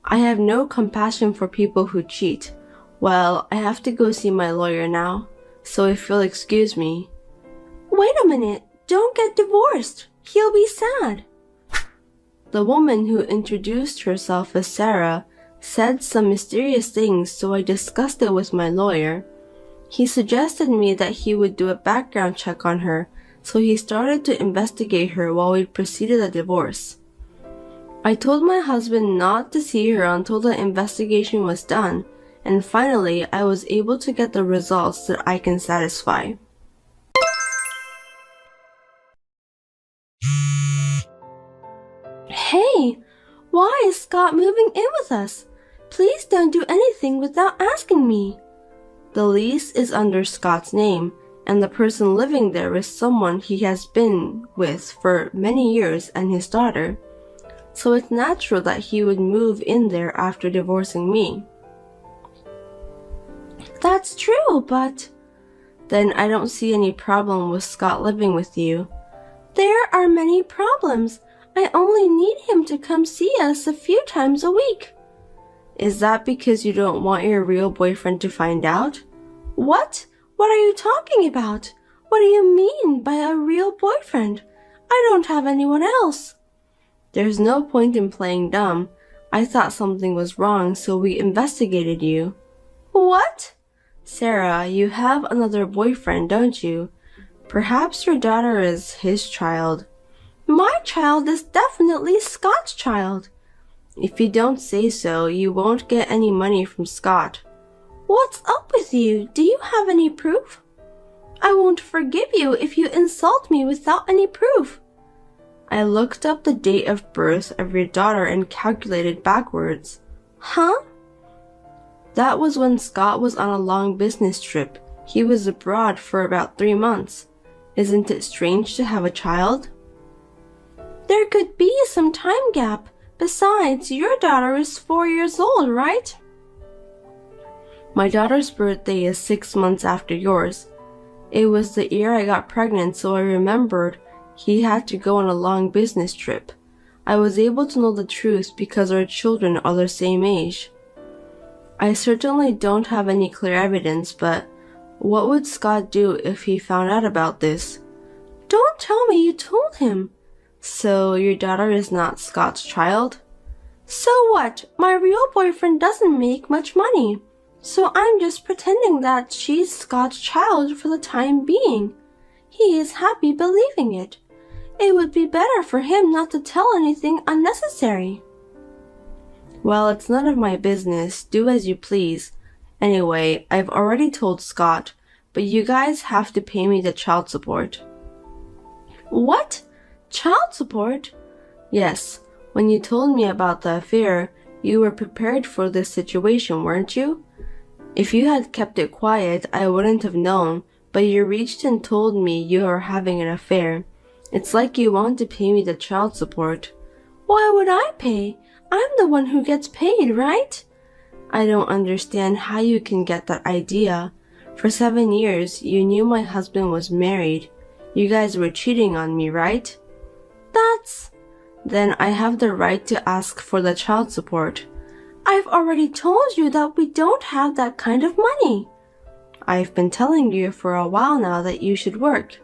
I have no compassion for people who cheat. Well, I have to go see my lawyer now, so if you'll excuse me. Wait a minute. Don't get divorced. He'll be sad. The woman who introduced herself as Sarah said some mysterious things, so I discussed it with my lawyer. He suggested me that he would do a background check on her, so he started to investigate her while we proceeded a divorce. I told my husband not to see her until the investigation was done, and finally I was able to get the results that I can satisfy. Hey, why is Scott moving in with us? Please don't do anything without asking me. The lease is under Scott's name, and the person living there is someone he has been with for many years and his daughter. So it's natural that he would move in there after divorcing me. That's true, but... Then I don't see any problem with Scott living with you. There are many problems. I only need him to come see us a few times a week. Is that because you don't want your real boyfriend to find out? What? What are you talking about? What do you mean by a real boyfriend? I don't have anyone else. There's no point in playing dumb. I thought something was wrong, so we investigated you. What? Sarah, you have another boyfriend, don't you? Perhaps your daughter is his child. My child is definitely Scott's child. If you don't say so, you won't get any money from Scott. What's up with you? Do you have any proof? I won't forgive you if you insult me without any proof. I looked up the date of birth of your daughter and calculated backwards. Huh? That was when Scott was on a long business trip. He was abroad for about 3 months. Isn't it strange to have a child? There could be some time gap. Besides, your daughter is 4 years old, right? My daughter's birthday is 6 months after yours. It was the year I got pregnant, so I remembered he had to go on a long business trip. I was able to know the truth because our children are the same age. I certainly don't have any clear evidence, but what would Scott do if he found out about this? Don't tell me you told him. So your daughter is not Scott's child? So what? My real boyfriend doesn't make much money. So I'm just pretending that she's Scott's child for the time being. He is happy believing it. It would be better for him not to tell anything unnecessary. Well, it's none of my business. Do as you please. Anyway, I've already told Scott, but you guys have to pay me the child support. What? Child support? Yes. When you told me about the affair, you were prepared for this situation, weren't you? If you had kept it quiet, I wouldn't have known, but you reached and told me you are having an affair. It's like you want to pay me the child support. Why would I pay? I'm the one who gets paid, right? I don't understand how you can get that idea. For 7 years, you knew my husband was married. You guys were cheating on me, right? Then I have the right to ask for the child support. I've already told you that we don't have that kind of money. I've been telling you for a while now that you should work.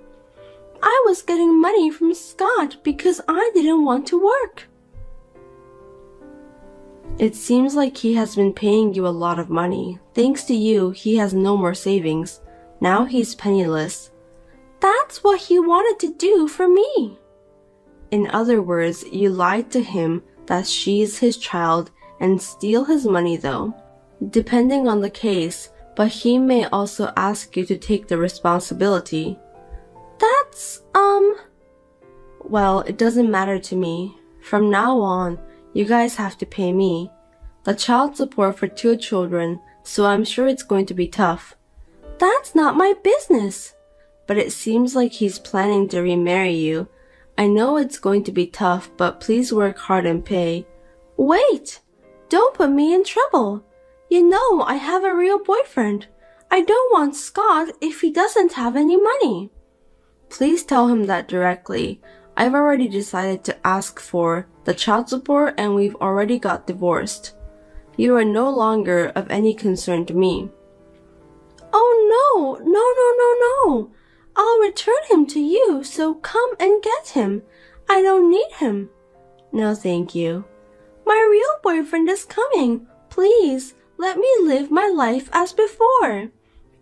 I was getting money from Scott because I didn't want to work. It seems like he has been paying you a lot of money. Thanks to you, he has no more savings. Now he's penniless. That's what he wanted to do for me. In other words, you lied to him that she's his child and steal his money though. Depending on the case, but he may also ask you to take the responsibility. Well, it doesn't matter to me. From now on, you guys have to pay me. The child support for 2 children, so I'm sure it's going to be tough. That's not my business. But it seems like he's planning to remarry you. I know it's going to be tough, but please work hard and pay. Wait! Don't put me in trouble. You know I have a real boyfriend. I don't want Scott if he doesn't have any money. Please tell him that directly. I've already decided to ask for the child support and we've already got divorced. You are no longer of any concern to me. Oh no. I'll return him to you, so come and get him. I don't need him. No, thank you. My real boyfriend is coming. Please, let me live my life as before.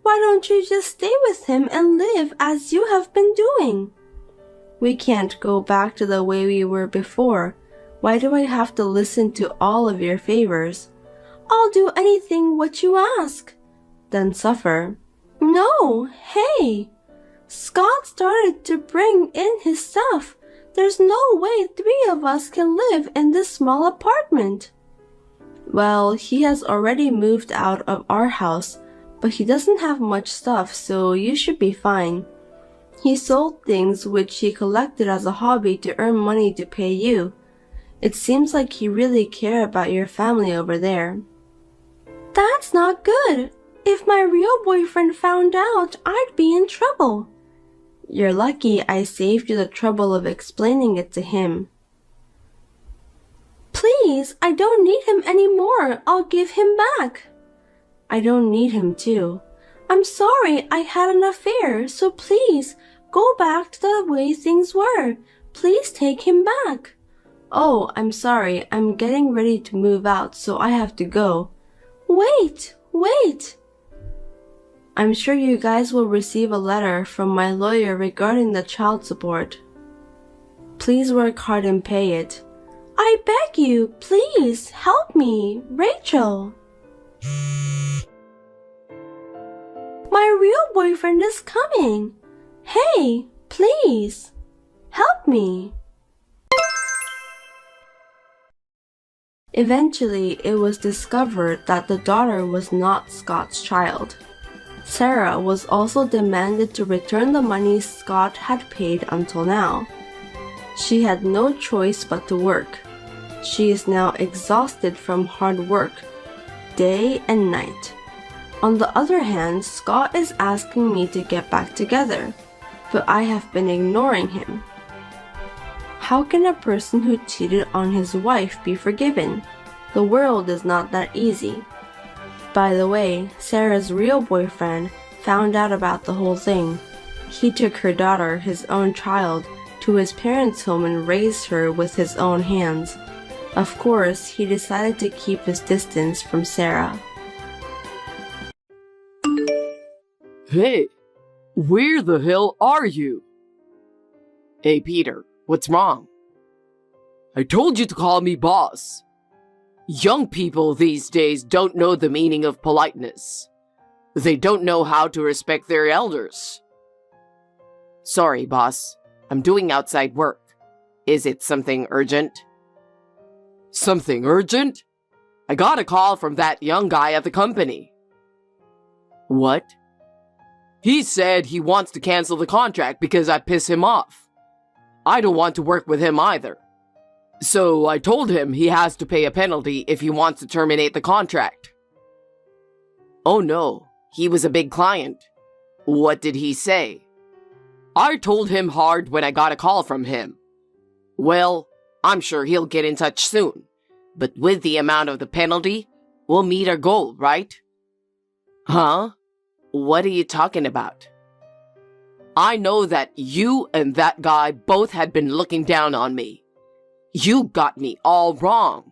Why don't you just stay with him and live as you have been doing? We can't go back to the way we were before. Why do I have to listen to all of your favors? I'll do anything what you ask. Then suffer. No, hey! Scott started to bring in his stuff. There's no way 3 of us can live in this small apartment. Well, he has already moved out of our house, but he doesn't have much stuff, so you should be fine. He sold things which he collected as a hobby to earn money to pay you. It seems like he really cares about your family over there. That's not good. If my real boyfriend found out, I'd be in trouble. You're lucky I saved you the trouble of explaining it to him. Please, I don't need him anymore. I'll give him back. I don't need him too. I'm sorry I had an affair, so please go back to the way things were. Please take him back. Oh, I'm sorry. I'm getting ready to move out, so I have to go. Wait. I'm sure you guys will receive a letter from my lawyer regarding the child support. Please work hard and pay it. I beg you, please help me, Rachel. My real boyfriend is coming. Hey, please help me. Eventually, it was discovered that the daughter was not Scott's child. Sarah was also demanded to return the money Scott had paid until now. She had no choice but to work. She is now exhausted from hard work, day and night. On the other hand, Scott is asking me to get back together, but I have been ignoring him. How can a person who cheated on his wife be forgiven? The world is not that easy. By the way, Sarah's real boyfriend found out about the whole thing. He took her daughter, his own child, to his parents' home and raised her with his own hands. Of course, he decided to keep his distance from Sarah. Hey, where the hell are you? Hey, Peter, what's wrong? I told you to call me boss. Young people these days don't know the meaning of politeness. They don't know how to respect their elders. Sorry, boss. I'm doing outside work. Is it something urgent? Something urgent? I got a call from that young guy at the company. What? He said he wants to cancel the contract because I piss him off. I don't want to work with him either. So I told him he has to pay a penalty if he wants to terminate the contract. Oh no, he was a big client. What did he say? I told him hard when I got a call from him. Well, I'm sure he'll get in touch soon. But with the amount of the penalty, we'll meet our goal, right? Huh? What are you talking about? I know that you and that guy both had been looking down on me. You got me all wrong.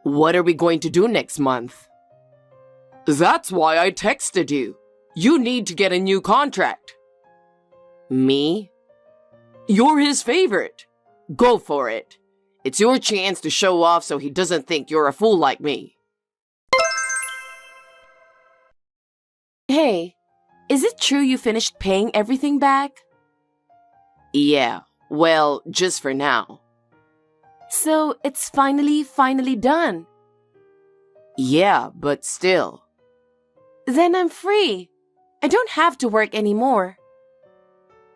What are we going to do next month? That's why I texted you. You need to get a new contract. Me? You're his favorite. Go for it. It's your chance to show off so he doesn't think you're a fool like me. Hey, is it true you finished paying everything back? Yeah, well, just for now. So it's finally done. Yeah, but still. Then I'm free. I don't have to work anymore.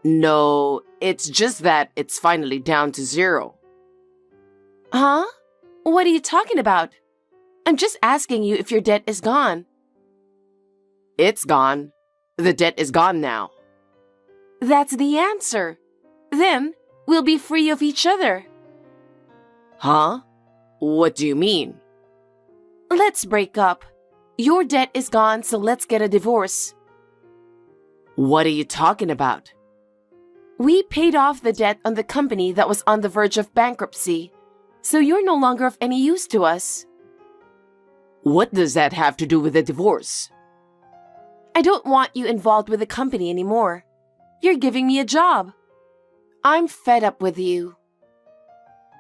No, it's just that it's finally down to zero. Huh? What are you talking about? I'm just asking you if your debt is gone. It's gone. The debt is gone now. That's the answer. Then we'll be free of each other. Huh? What do you mean? Let's break up. Your debt is gone, so let's get a divorce. What are you talking about? We paid off the debt on the company that was on the verge of bankruptcy, so you're no longer of any use to us. What does that have to do with a divorce? I don't want you involved with the company anymore. You're giving me a job. I'm fed up with you.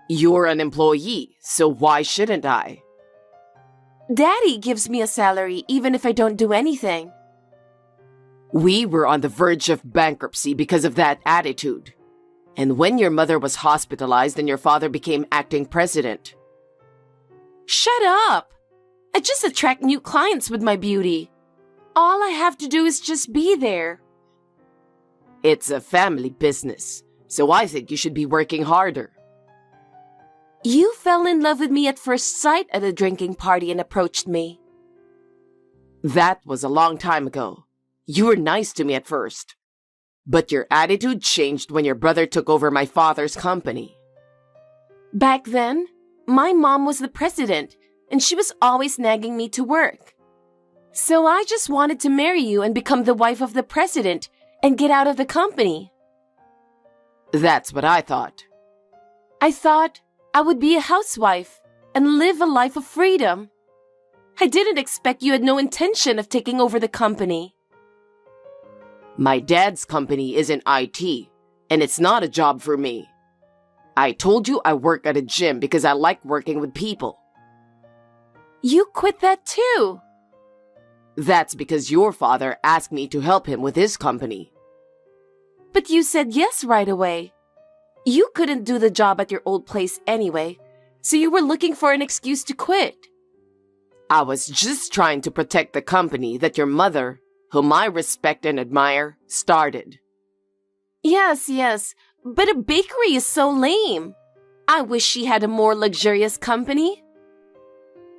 You're an employee, so why shouldn't I? Daddy gives me a salary even if I don't do anything. We were on the verge of bankruptcy because of that attitude. And when your mother was hospitalized and your father became acting president. Shut up! I just attract new clients with my beauty. All I have to do is just be there. It's a family business, so I think you should be working harder. You fell in love with me at first sight at a drinking party and approached me. That was a long time ago. You were nice to me at first. But your attitude changed when your brother took over my father's company. Back then, my mom was the president, and she was always nagging me to work. So I just wanted to marry you and become the wife of the president and get out of the company. That's what I thought. I thought I would be a housewife and live a life of freedom. I didn't expect you had no intention of taking over the company. My dad's company is in IT, and it's not a job for me. I told you I work at a gym because I like working with people. You quit that too. That's because your father asked me to help him with his company. But you said yes right away. You couldn't do the job at your old place anyway, so you were looking for an excuse to quit. I was just trying to protect the company that your mother, whom I respect and admire, started. Yes, but a bakery is so lame. I wish she had a more luxurious company.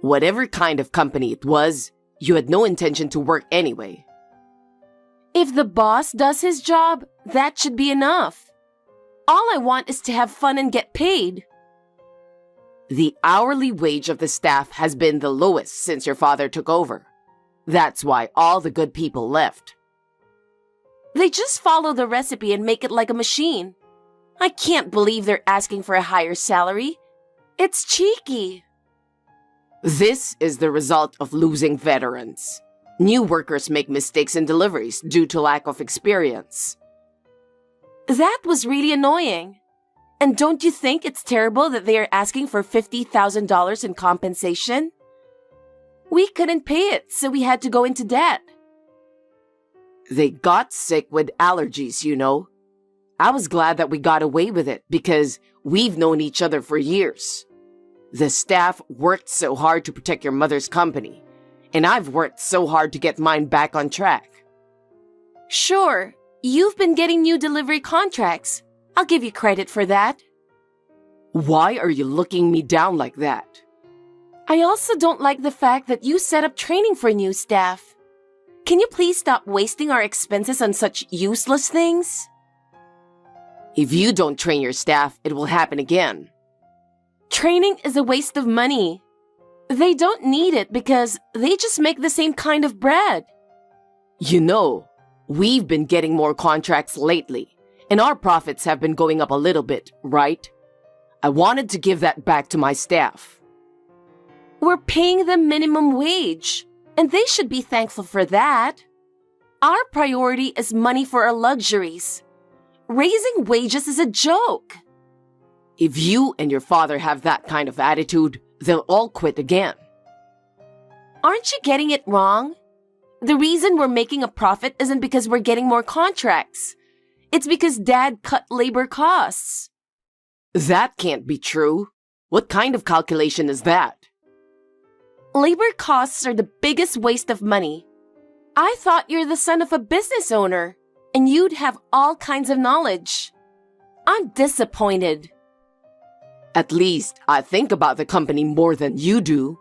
Whatever kind of company it was, you had no intention to work anyway. If the boss does his job, that should be enough. All I want is to have fun and get paid. The hourly wage of the staff has been the lowest since your father took over. That's why all the good people left. They just follow the recipe and make it like a machine. I can't believe they're asking for a higher salary. It's cheeky. This is the result of losing veterans. New workers make mistakes in deliveries due to lack of experience. That was really annoying. And don't you think it's terrible that they are asking for $50,000 in compensation? We couldn't pay it, so we had to go into debt. They got sick with allergies, you know. I was glad that we got away with it because we've known each other for years. The staff worked so hard to protect your mother's company, and I've worked so hard to get mine back on track. Sure, you've been getting new delivery contracts. I'll give you credit for that. Why are you looking me down like that? I also don't like the fact that you set up training for new staff. Can you please stop wasting our expenses on such useless things? If you don't train your staff, it will happen again. Training is a waste of money. They don't need it because they just make the same kind of bread. You know, we've been getting more contracts lately, and our profits have been going up a little bit, right? I wanted to give that back to my staff. We're paying them minimum wage, and they should be thankful for that. Our priority is money for our luxuries. Raising wages is a joke. If you and your father have that kind of attitude, they'll all quit again. Aren't you getting it wrong? The reason we're making a profit isn't because we're getting more contracts. It's because Dad cut labor costs. That can't be true. What kind of calculation is that? Labor costs are the biggest waste of money. I thought you're the son of a business owner, and you'd have all kinds of knowledge. I'm disappointed. At least I think about the company more than you do.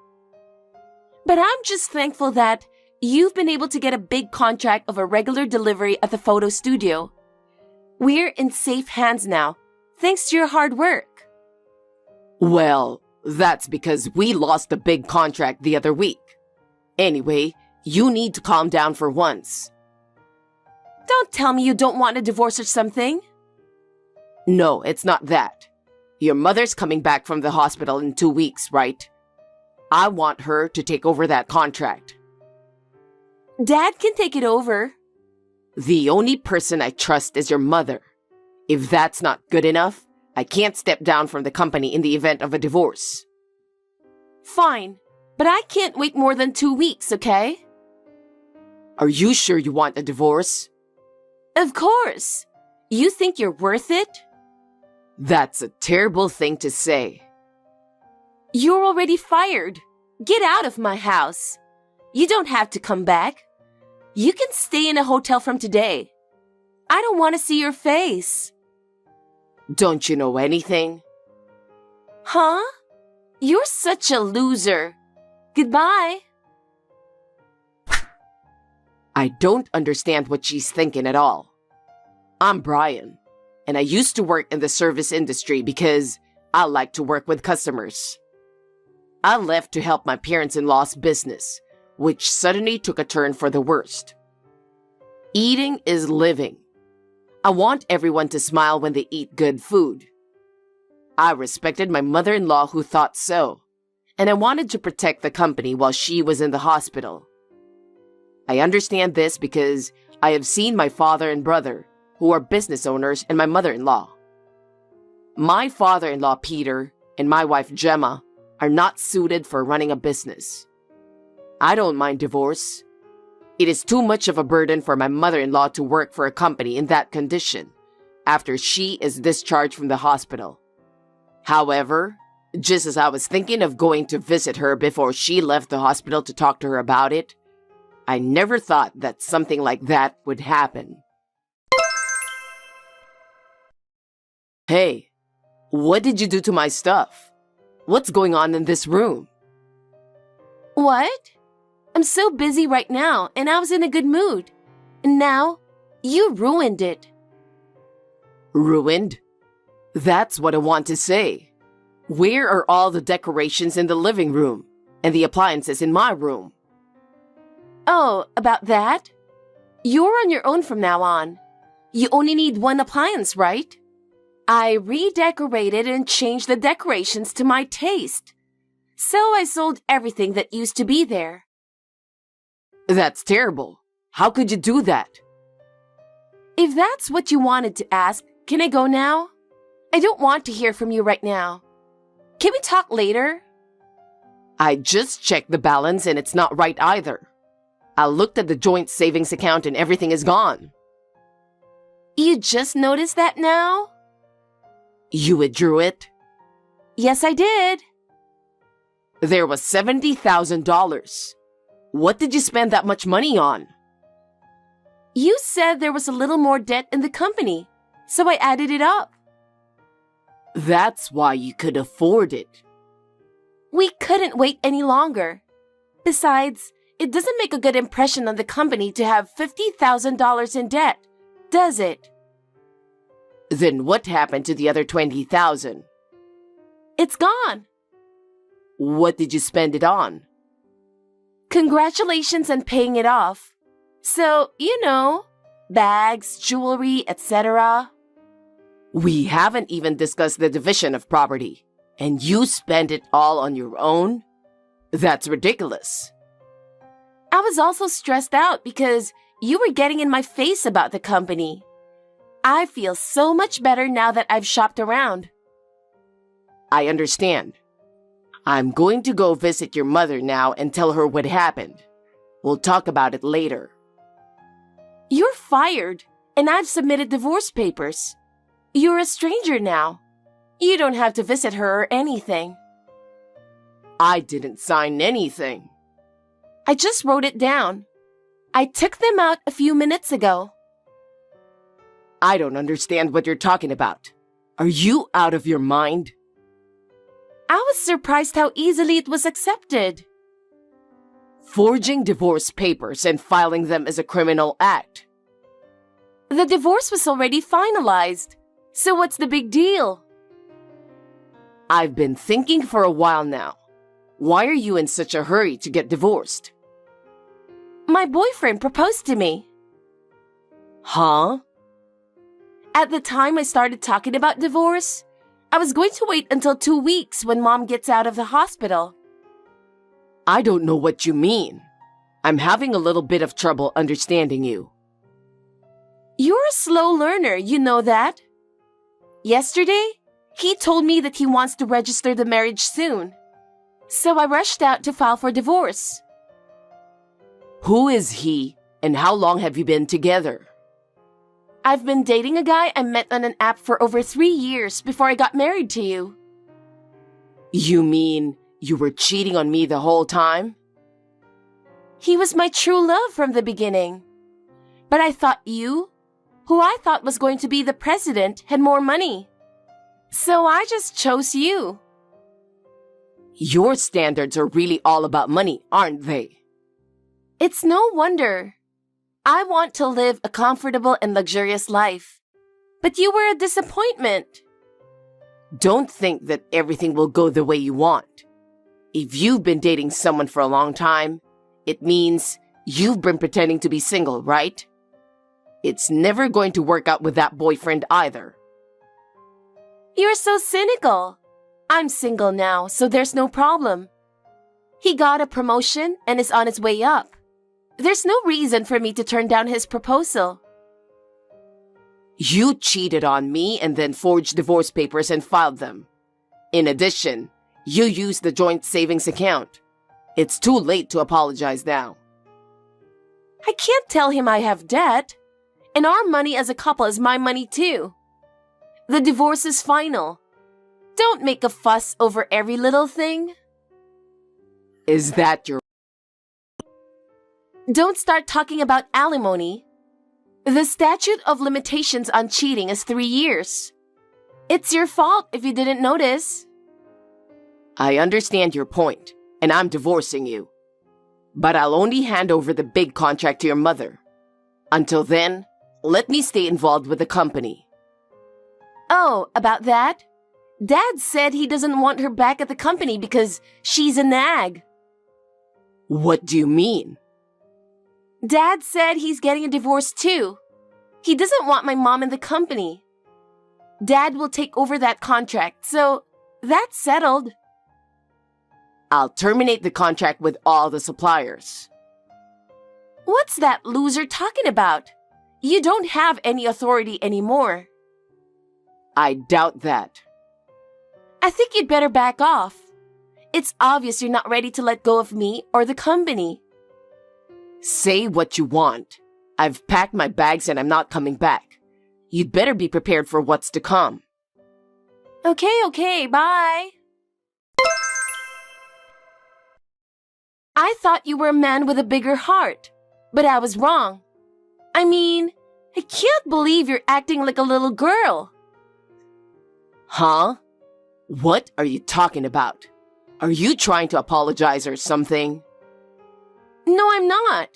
But I'm just thankful that you've been able to get a big contract of a regular delivery at the photo studio. We're in safe hands now, thanks to your hard work. Well, that's because we lost a big contract the other week. Anyway, you need to calm down for once. Don't tell me you don't want a divorce or something. No, it's not that. Your mother's coming back from the hospital in 2 weeks, right? I want her to take over that contract. Dad can take it over. The only person I trust is your mother. If that's not good enough, I can't step down from the company in the event of a divorce. Fine, but I can't wait more than 2 weeks, okay? Are you sure you want a divorce? Of course. You think you're worth it? That's a terrible thing to say. You're already fired. Get out of my house. You don't have to come back. You can stay in a hotel from today. I don't want to see your face. Don't you know anything? Huh? You're such a loser. Goodbye. I don't understand what she's thinking at all. I'm Brian, and I used to work in the service industry because I like to work with customers. I left to help my parents-in-law's business, which suddenly took a turn for the worst. Eating is living. I want everyone to smile when they eat good food. I respected my mother-in-law who thought so, and I wanted to protect the company while she was in the hospital. I understand this because I have seen my father and brother, who are business owners, and my mother-in-law. My father-in-law, Peter, and my wife, Gemma, are not suited for running a business. I don't mind divorce. It is too much of a burden for my mother-in-law to work for a company in that condition after she is discharged from the hospital. However, just as I was thinking of going to visit her before she left the hospital to talk to her about it, I never thought that something like that would happen. Hey, what did you do to my stuff? What's going on in this room? What? I'm so busy right now, and I was in a good mood. And now, you ruined it. Ruined? That's what I want to say. Where are all the decorations in the living room and the appliances in my room? Oh, about that? You're on your own from now on. You only need one appliance, right? I redecorated and changed the decorations to my taste. So I sold everything that used to be there. That's terrible. How could you do that? If that's what you wanted to ask, can I go now? I don't want to hear from you right now. Can we talk later? I just checked the balance and it's not right either. I looked at the joint savings account and everything is gone. You just noticed that now? You withdrew it? Yes, I did. There was $70,000. What did you spend that much money on? You said there was a little more debt in the company, so I added it up. That's why you could afford it. We couldn't wait any longer. Besides, it doesn't make a good impression on the company to have $50,000 in debt, does it? Then what happened to the other $20,000? It's gone. What did you spend it on? Congratulations on paying it off. So, bags, jewelry, etc. We haven't even discussed the division of property, and you spend it all on your own? That's ridiculous. I was also stressed out because you were getting in my face about the company. I feel so much better now that I've shopped around. I understand. I'm going to go visit your mother now and tell her what happened. We'll talk about it later. You're fired, and I've submitted divorce papers. You're a stranger now. You don't have to visit her or anything. I didn't sign anything. I just wrote it down. I took them out a few minutes ago. I don't understand what you're talking about. Are you out of your mind? I was surprised how easily it was accepted. Forging divorce papers and filing them is a criminal act. The divorce was already finalized. So what's the big deal? I've been thinking for a while now. Why are you in such a hurry to get divorced? My boyfriend proposed to me. Huh? At the time I started talking about divorce, I was going to wait until 2 weeks when Mom gets out of the hospital. I don't know what you mean. I'm having a little bit of trouble understanding you. You're a slow learner, you know that. Yesterday, he told me that he wants to register the marriage soon. So I rushed out to file for divorce. Who is he, and how long have you been together? I've been dating a guy I met on an app for over 3 years before I got married to you. You mean you were cheating on me the whole time? He was my true love from the beginning. But I thought you, who I thought was going to be the president, had more money. So I just chose you. Your standards are really all about money, aren't they? It's no wonder. I want to live a comfortable and luxurious life. But you were a disappointment. Don't think that everything will go the way you want. If you've been dating someone for a long time, it means you've been pretending to be single, right? It's never going to work out with that boyfriend either. You're so cynical. I'm single now, so there's no problem. He got a promotion and is on his way up. There's no reason for me to turn down his proposal. You cheated on me and then forged divorce papers and filed them. In addition, you used the joint savings account. It's too late to apologize now. I can't tell him I have debt. And our money as a couple is my money too. The divorce is final. Don't make a fuss over every little thing. Is that your... Don't start talking about alimony. The statute of limitations on cheating is 3 years. It's your fault if you didn't notice. I understand your point, and I'm divorcing you. But I'll only hand over the big contract to your mother. Until then, let me stay involved with the company. Oh, about that? Dad said he doesn't want her back at the company because she's a nag. What do you mean? Dad said he's getting a divorce too. He doesn't want my mom in the company. Dad will take over that contract, so that's settled. I'll terminate the contract with all the suppliers. What's that loser talking about? You don't have any authority anymore. I doubt that. I think you'd better back off. It's obvious you're not ready to let go of me or the company. Say what you want. I've packed my bags and I'm not coming back. You'd better be prepared for what's to come. Okay, bye. I thought you were a man with a bigger heart, but I was wrong. I mean, I can't believe you're acting like a little girl. Huh? What are you talking about? Are you trying to apologize or something? No, I'm not.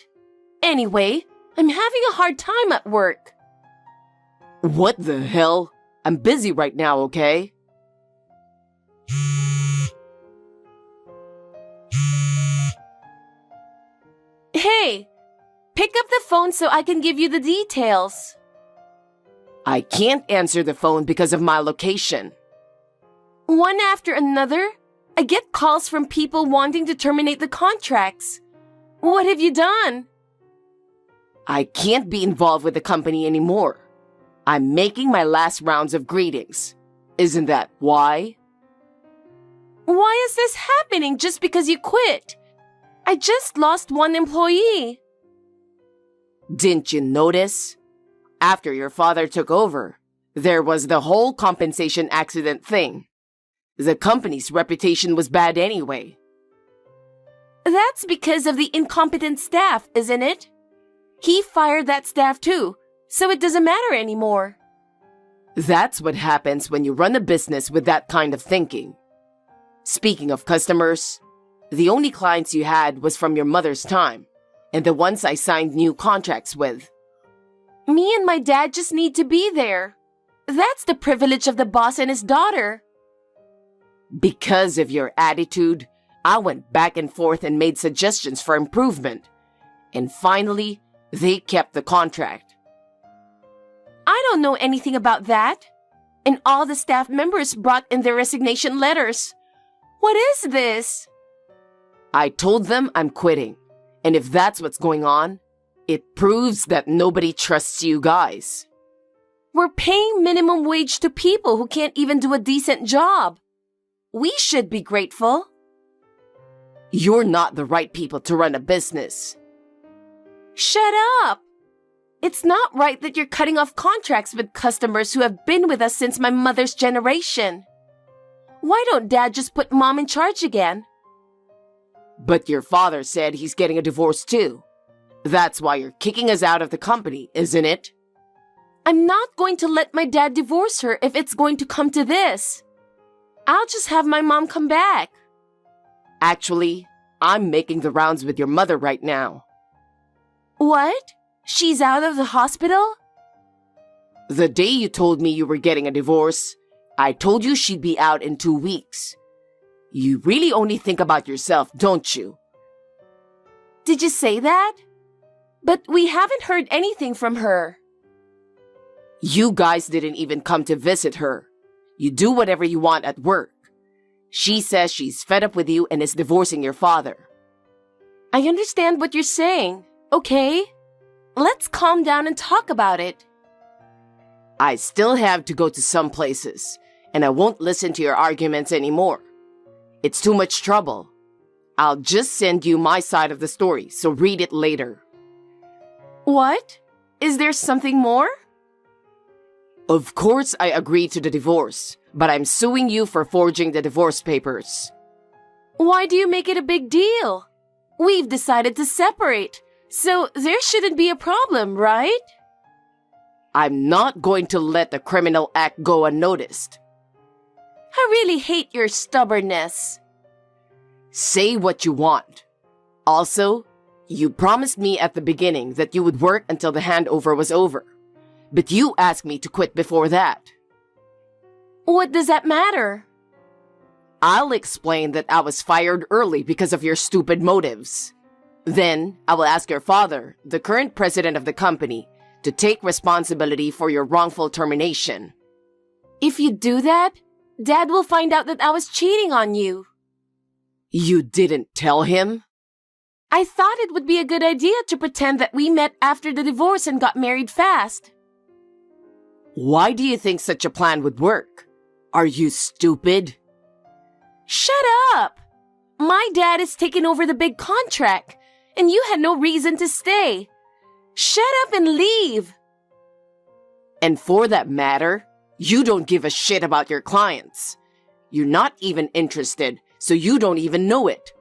Anyway, I'm having a hard time at work. What the hell? I'm busy right now, okay? Hey, pick up the phone so I can give you the details. I can't answer the phone because of my location. One after another, I get calls from people wanting to terminate the contracts. What have you done? I can't be involved with the company anymore. I'm making my last rounds of greetings. Isn't that why? Why is this happening just because you quit? I just lost one employee. Didn't you notice? After your father took over, there was the whole compensation accident thing. The company's reputation was bad anyway. That's because of the incompetent staff, isn't it? He fired that staff too, so it doesn't matter anymore. That's what happens when you run a business with that kind of thinking. Speaking of customers, the only clients you had was from your mother's time, and the ones I signed new contracts with. Me and my dad just need to be there. That's the privilege of the boss and his daughter. Because of your attitude, I went back and forth and made suggestions for improvement. And finally, they kept the contract. I don't know anything about that. And all the staff members brought in their resignation letters. What is this? I told them I'm quitting. And if that's what's going on, it proves that nobody trusts you guys. We're paying minimum wage to people who can't even do a decent job. We should be grateful. You're not the right people to run a business. Shut up! It's not right that you're cutting off contracts with customers who have been with us since my mother's generation. Why don't Dad just put Mom in charge again? But your father said he's getting a divorce too. That's why you're kicking us out of the company, isn't it? I'm not going to let my dad divorce her if it's going to come to this. I'll just have my mom come back. Actually, I'm making the rounds with your mother right now. What? She's out of the hospital? The day you told me you were getting a divorce, I told you she'd be out in 2 weeks. You really only think about yourself, don't you? Did you say that? But we haven't heard anything from her. You guys didn't even come to visit her. You do whatever you want at work. She says she's fed up with you and is divorcing your father. I understand what you're saying, okay? Let's calm down and talk about it. I still have to go to some places, and I won't listen to your arguments anymore. It's too much trouble. I'll just send you my side of the story, so read it later. What? Is there something more? Of course I agree to the divorce, but I'm suing you for forging the divorce papers. Why do you make it a big deal? We've decided to separate, so there shouldn't be a problem, right? I'm not going to let the criminal act go unnoticed. I really hate your stubbornness. Say what you want. Also, you promised me at the beginning that you would work until the handover was over. But you asked me to quit before that. What does that matter? I'll explain that I was fired early because of your stupid motives. Then, I will ask your father, the current president of the company, to take responsibility for your wrongful termination. If you do that, Dad will find out that I was cheating on you. You didn't tell him? I thought it would be a good idea to pretend that we met after the divorce and got married fast. Why do you think such a plan would work? Are you stupid? Shut up! My dad is taking over the big contract, and you had no reason to stay. Shut up and leave! And for that matter, you don't give a shit about your clients. You're not even interested, so you don't even know it.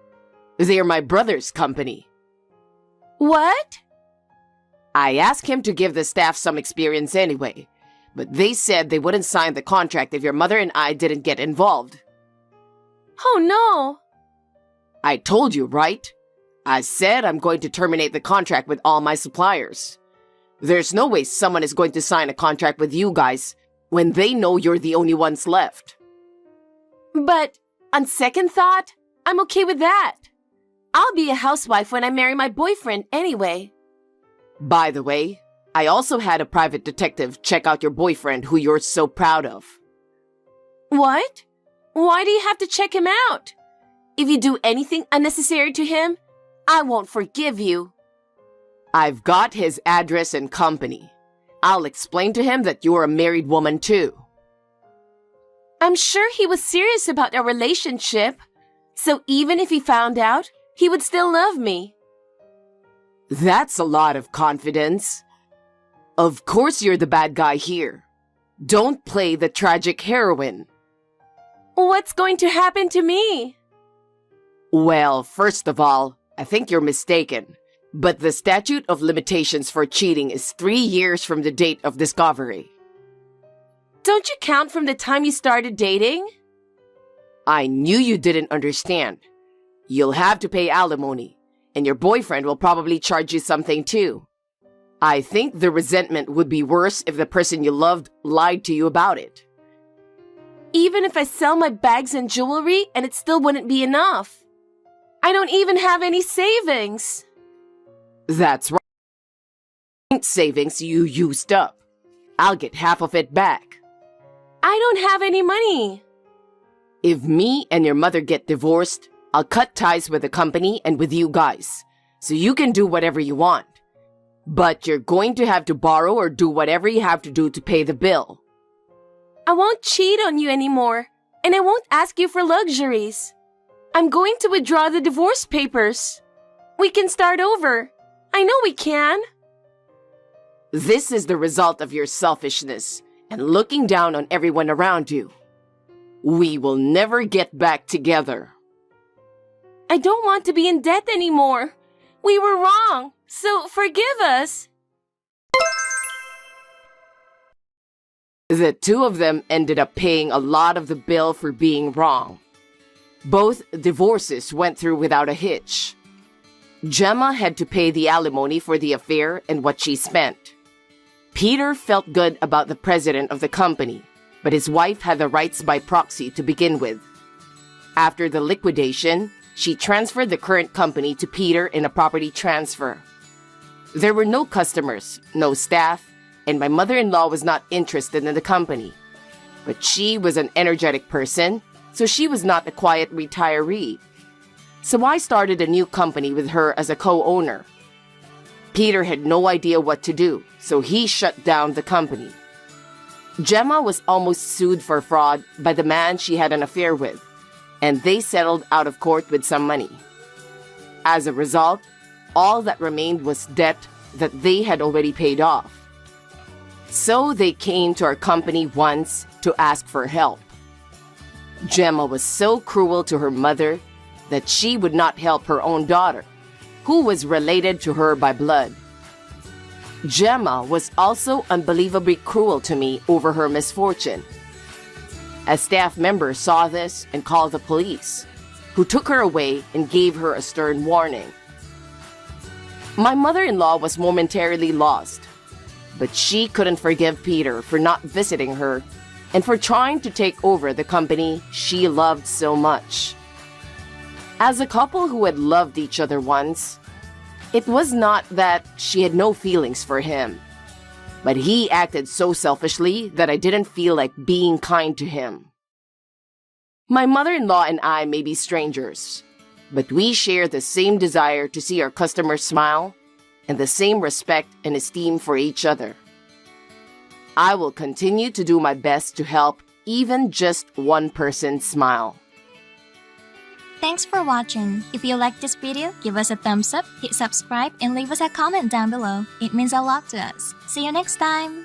They're my brother's company. What? I asked him to give the staff some experience anyway, but they said they wouldn't sign the contract if your mother and I didn't get involved. Oh no! I told you, right? I said I'm going to terminate the contract with all my suppliers. There's no way someone is going to sign a contract with you guys when they know you're the only ones left. But, on second thought, I'm okay with that. I'll be a housewife when I marry my boyfriend anyway. By the way, I also had a private detective check out your boyfriend who you're so proud of. What? Why do you have to check him out? If you do anything unnecessary to him, I won't forgive you. I've got his address and company. I'll explain to him that you're a married woman too. I'm sure he was serious about our relationship, so even if he found out, he would still love me. That's a lot of confidence. Of course you're the bad guy here. Don't play the tragic heroine. What's going to happen to me? Well, first of all, I think you're mistaken. But the statute of limitations for cheating is 3 years from the date of discovery. Don't you count from the time you started dating? I knew you didn't understand. You'll have to pay alimony, and your boyfriend will probably charge you something too. I think the resentment would be worse if the person you loved lied to you about it. Even if I sell my bags and jewelry and it still wouldn't be enough. I don't even have any savings. That's right. Savings you used up. I'll get half of it back. I don't have any money. If me and your mother get divorced, I'll cut ties with the company and with you guys, so you can do whatever you want. But you're going to have to borrow or do whatever you have to do to pay the bill. I won't cheat on you anymore, and I won't ask you for luxuries. I'm going to withdraw the divorce papers. We can start over. I know we can. This is the result of your selfishness and looking down on everyone around you. We will never get back together. I don't want to be in debt anymore. We were wrong, so forgive us. The two of them ended up paying a lot of the bill for being wrong. Both divorces went through without a hitch. Gemma had to pay the alimony for the affair and what she spent. Peter felt good about the president of the company, but his wife had the rights by proxy to begin with. After the liquidation, she transferred the current company to Peter in a property transfer. There were no customers, no staff, and my mother-in-law was not interested in the company. But she was an energetic person, so she was not a quiet retiree. So I started a new company with her as a co-owner. Peter had no idea what to do, so he shut down the company. Gemma was almost sued for fraud by the man she had an affair with, and they settled out of court with some money. As a result, all that remained was debt that they had already paid off. So they came to our company once to ask for help. Gemma was so cruel to her mother that she would not help her own daughter, who was related to her by blood. Gemma was also unbelievably cruel to me over her misfortune. A staff member saw this and called the police, who took her away and gave her a stern warning. My mother-in-law was momentarily lost, but she couldn't forgive Peter for not visiting her and for trying to take over the company she loved so much. As a couple who had loved each other once, it was not that she had no feelings for him, but he acted so selfishly that I didn't feel like being kind to him. My mother-in-law and I may be strangers, but we share the same desire to see our customers smile and the same respect and esteem for each other. I will continue to do my best to help even just one person smile. Thanks for watching. If you liked this video, give us a thumbs up, hit subscribe, and leave us a comment down below. It means a lot to us. See you next time!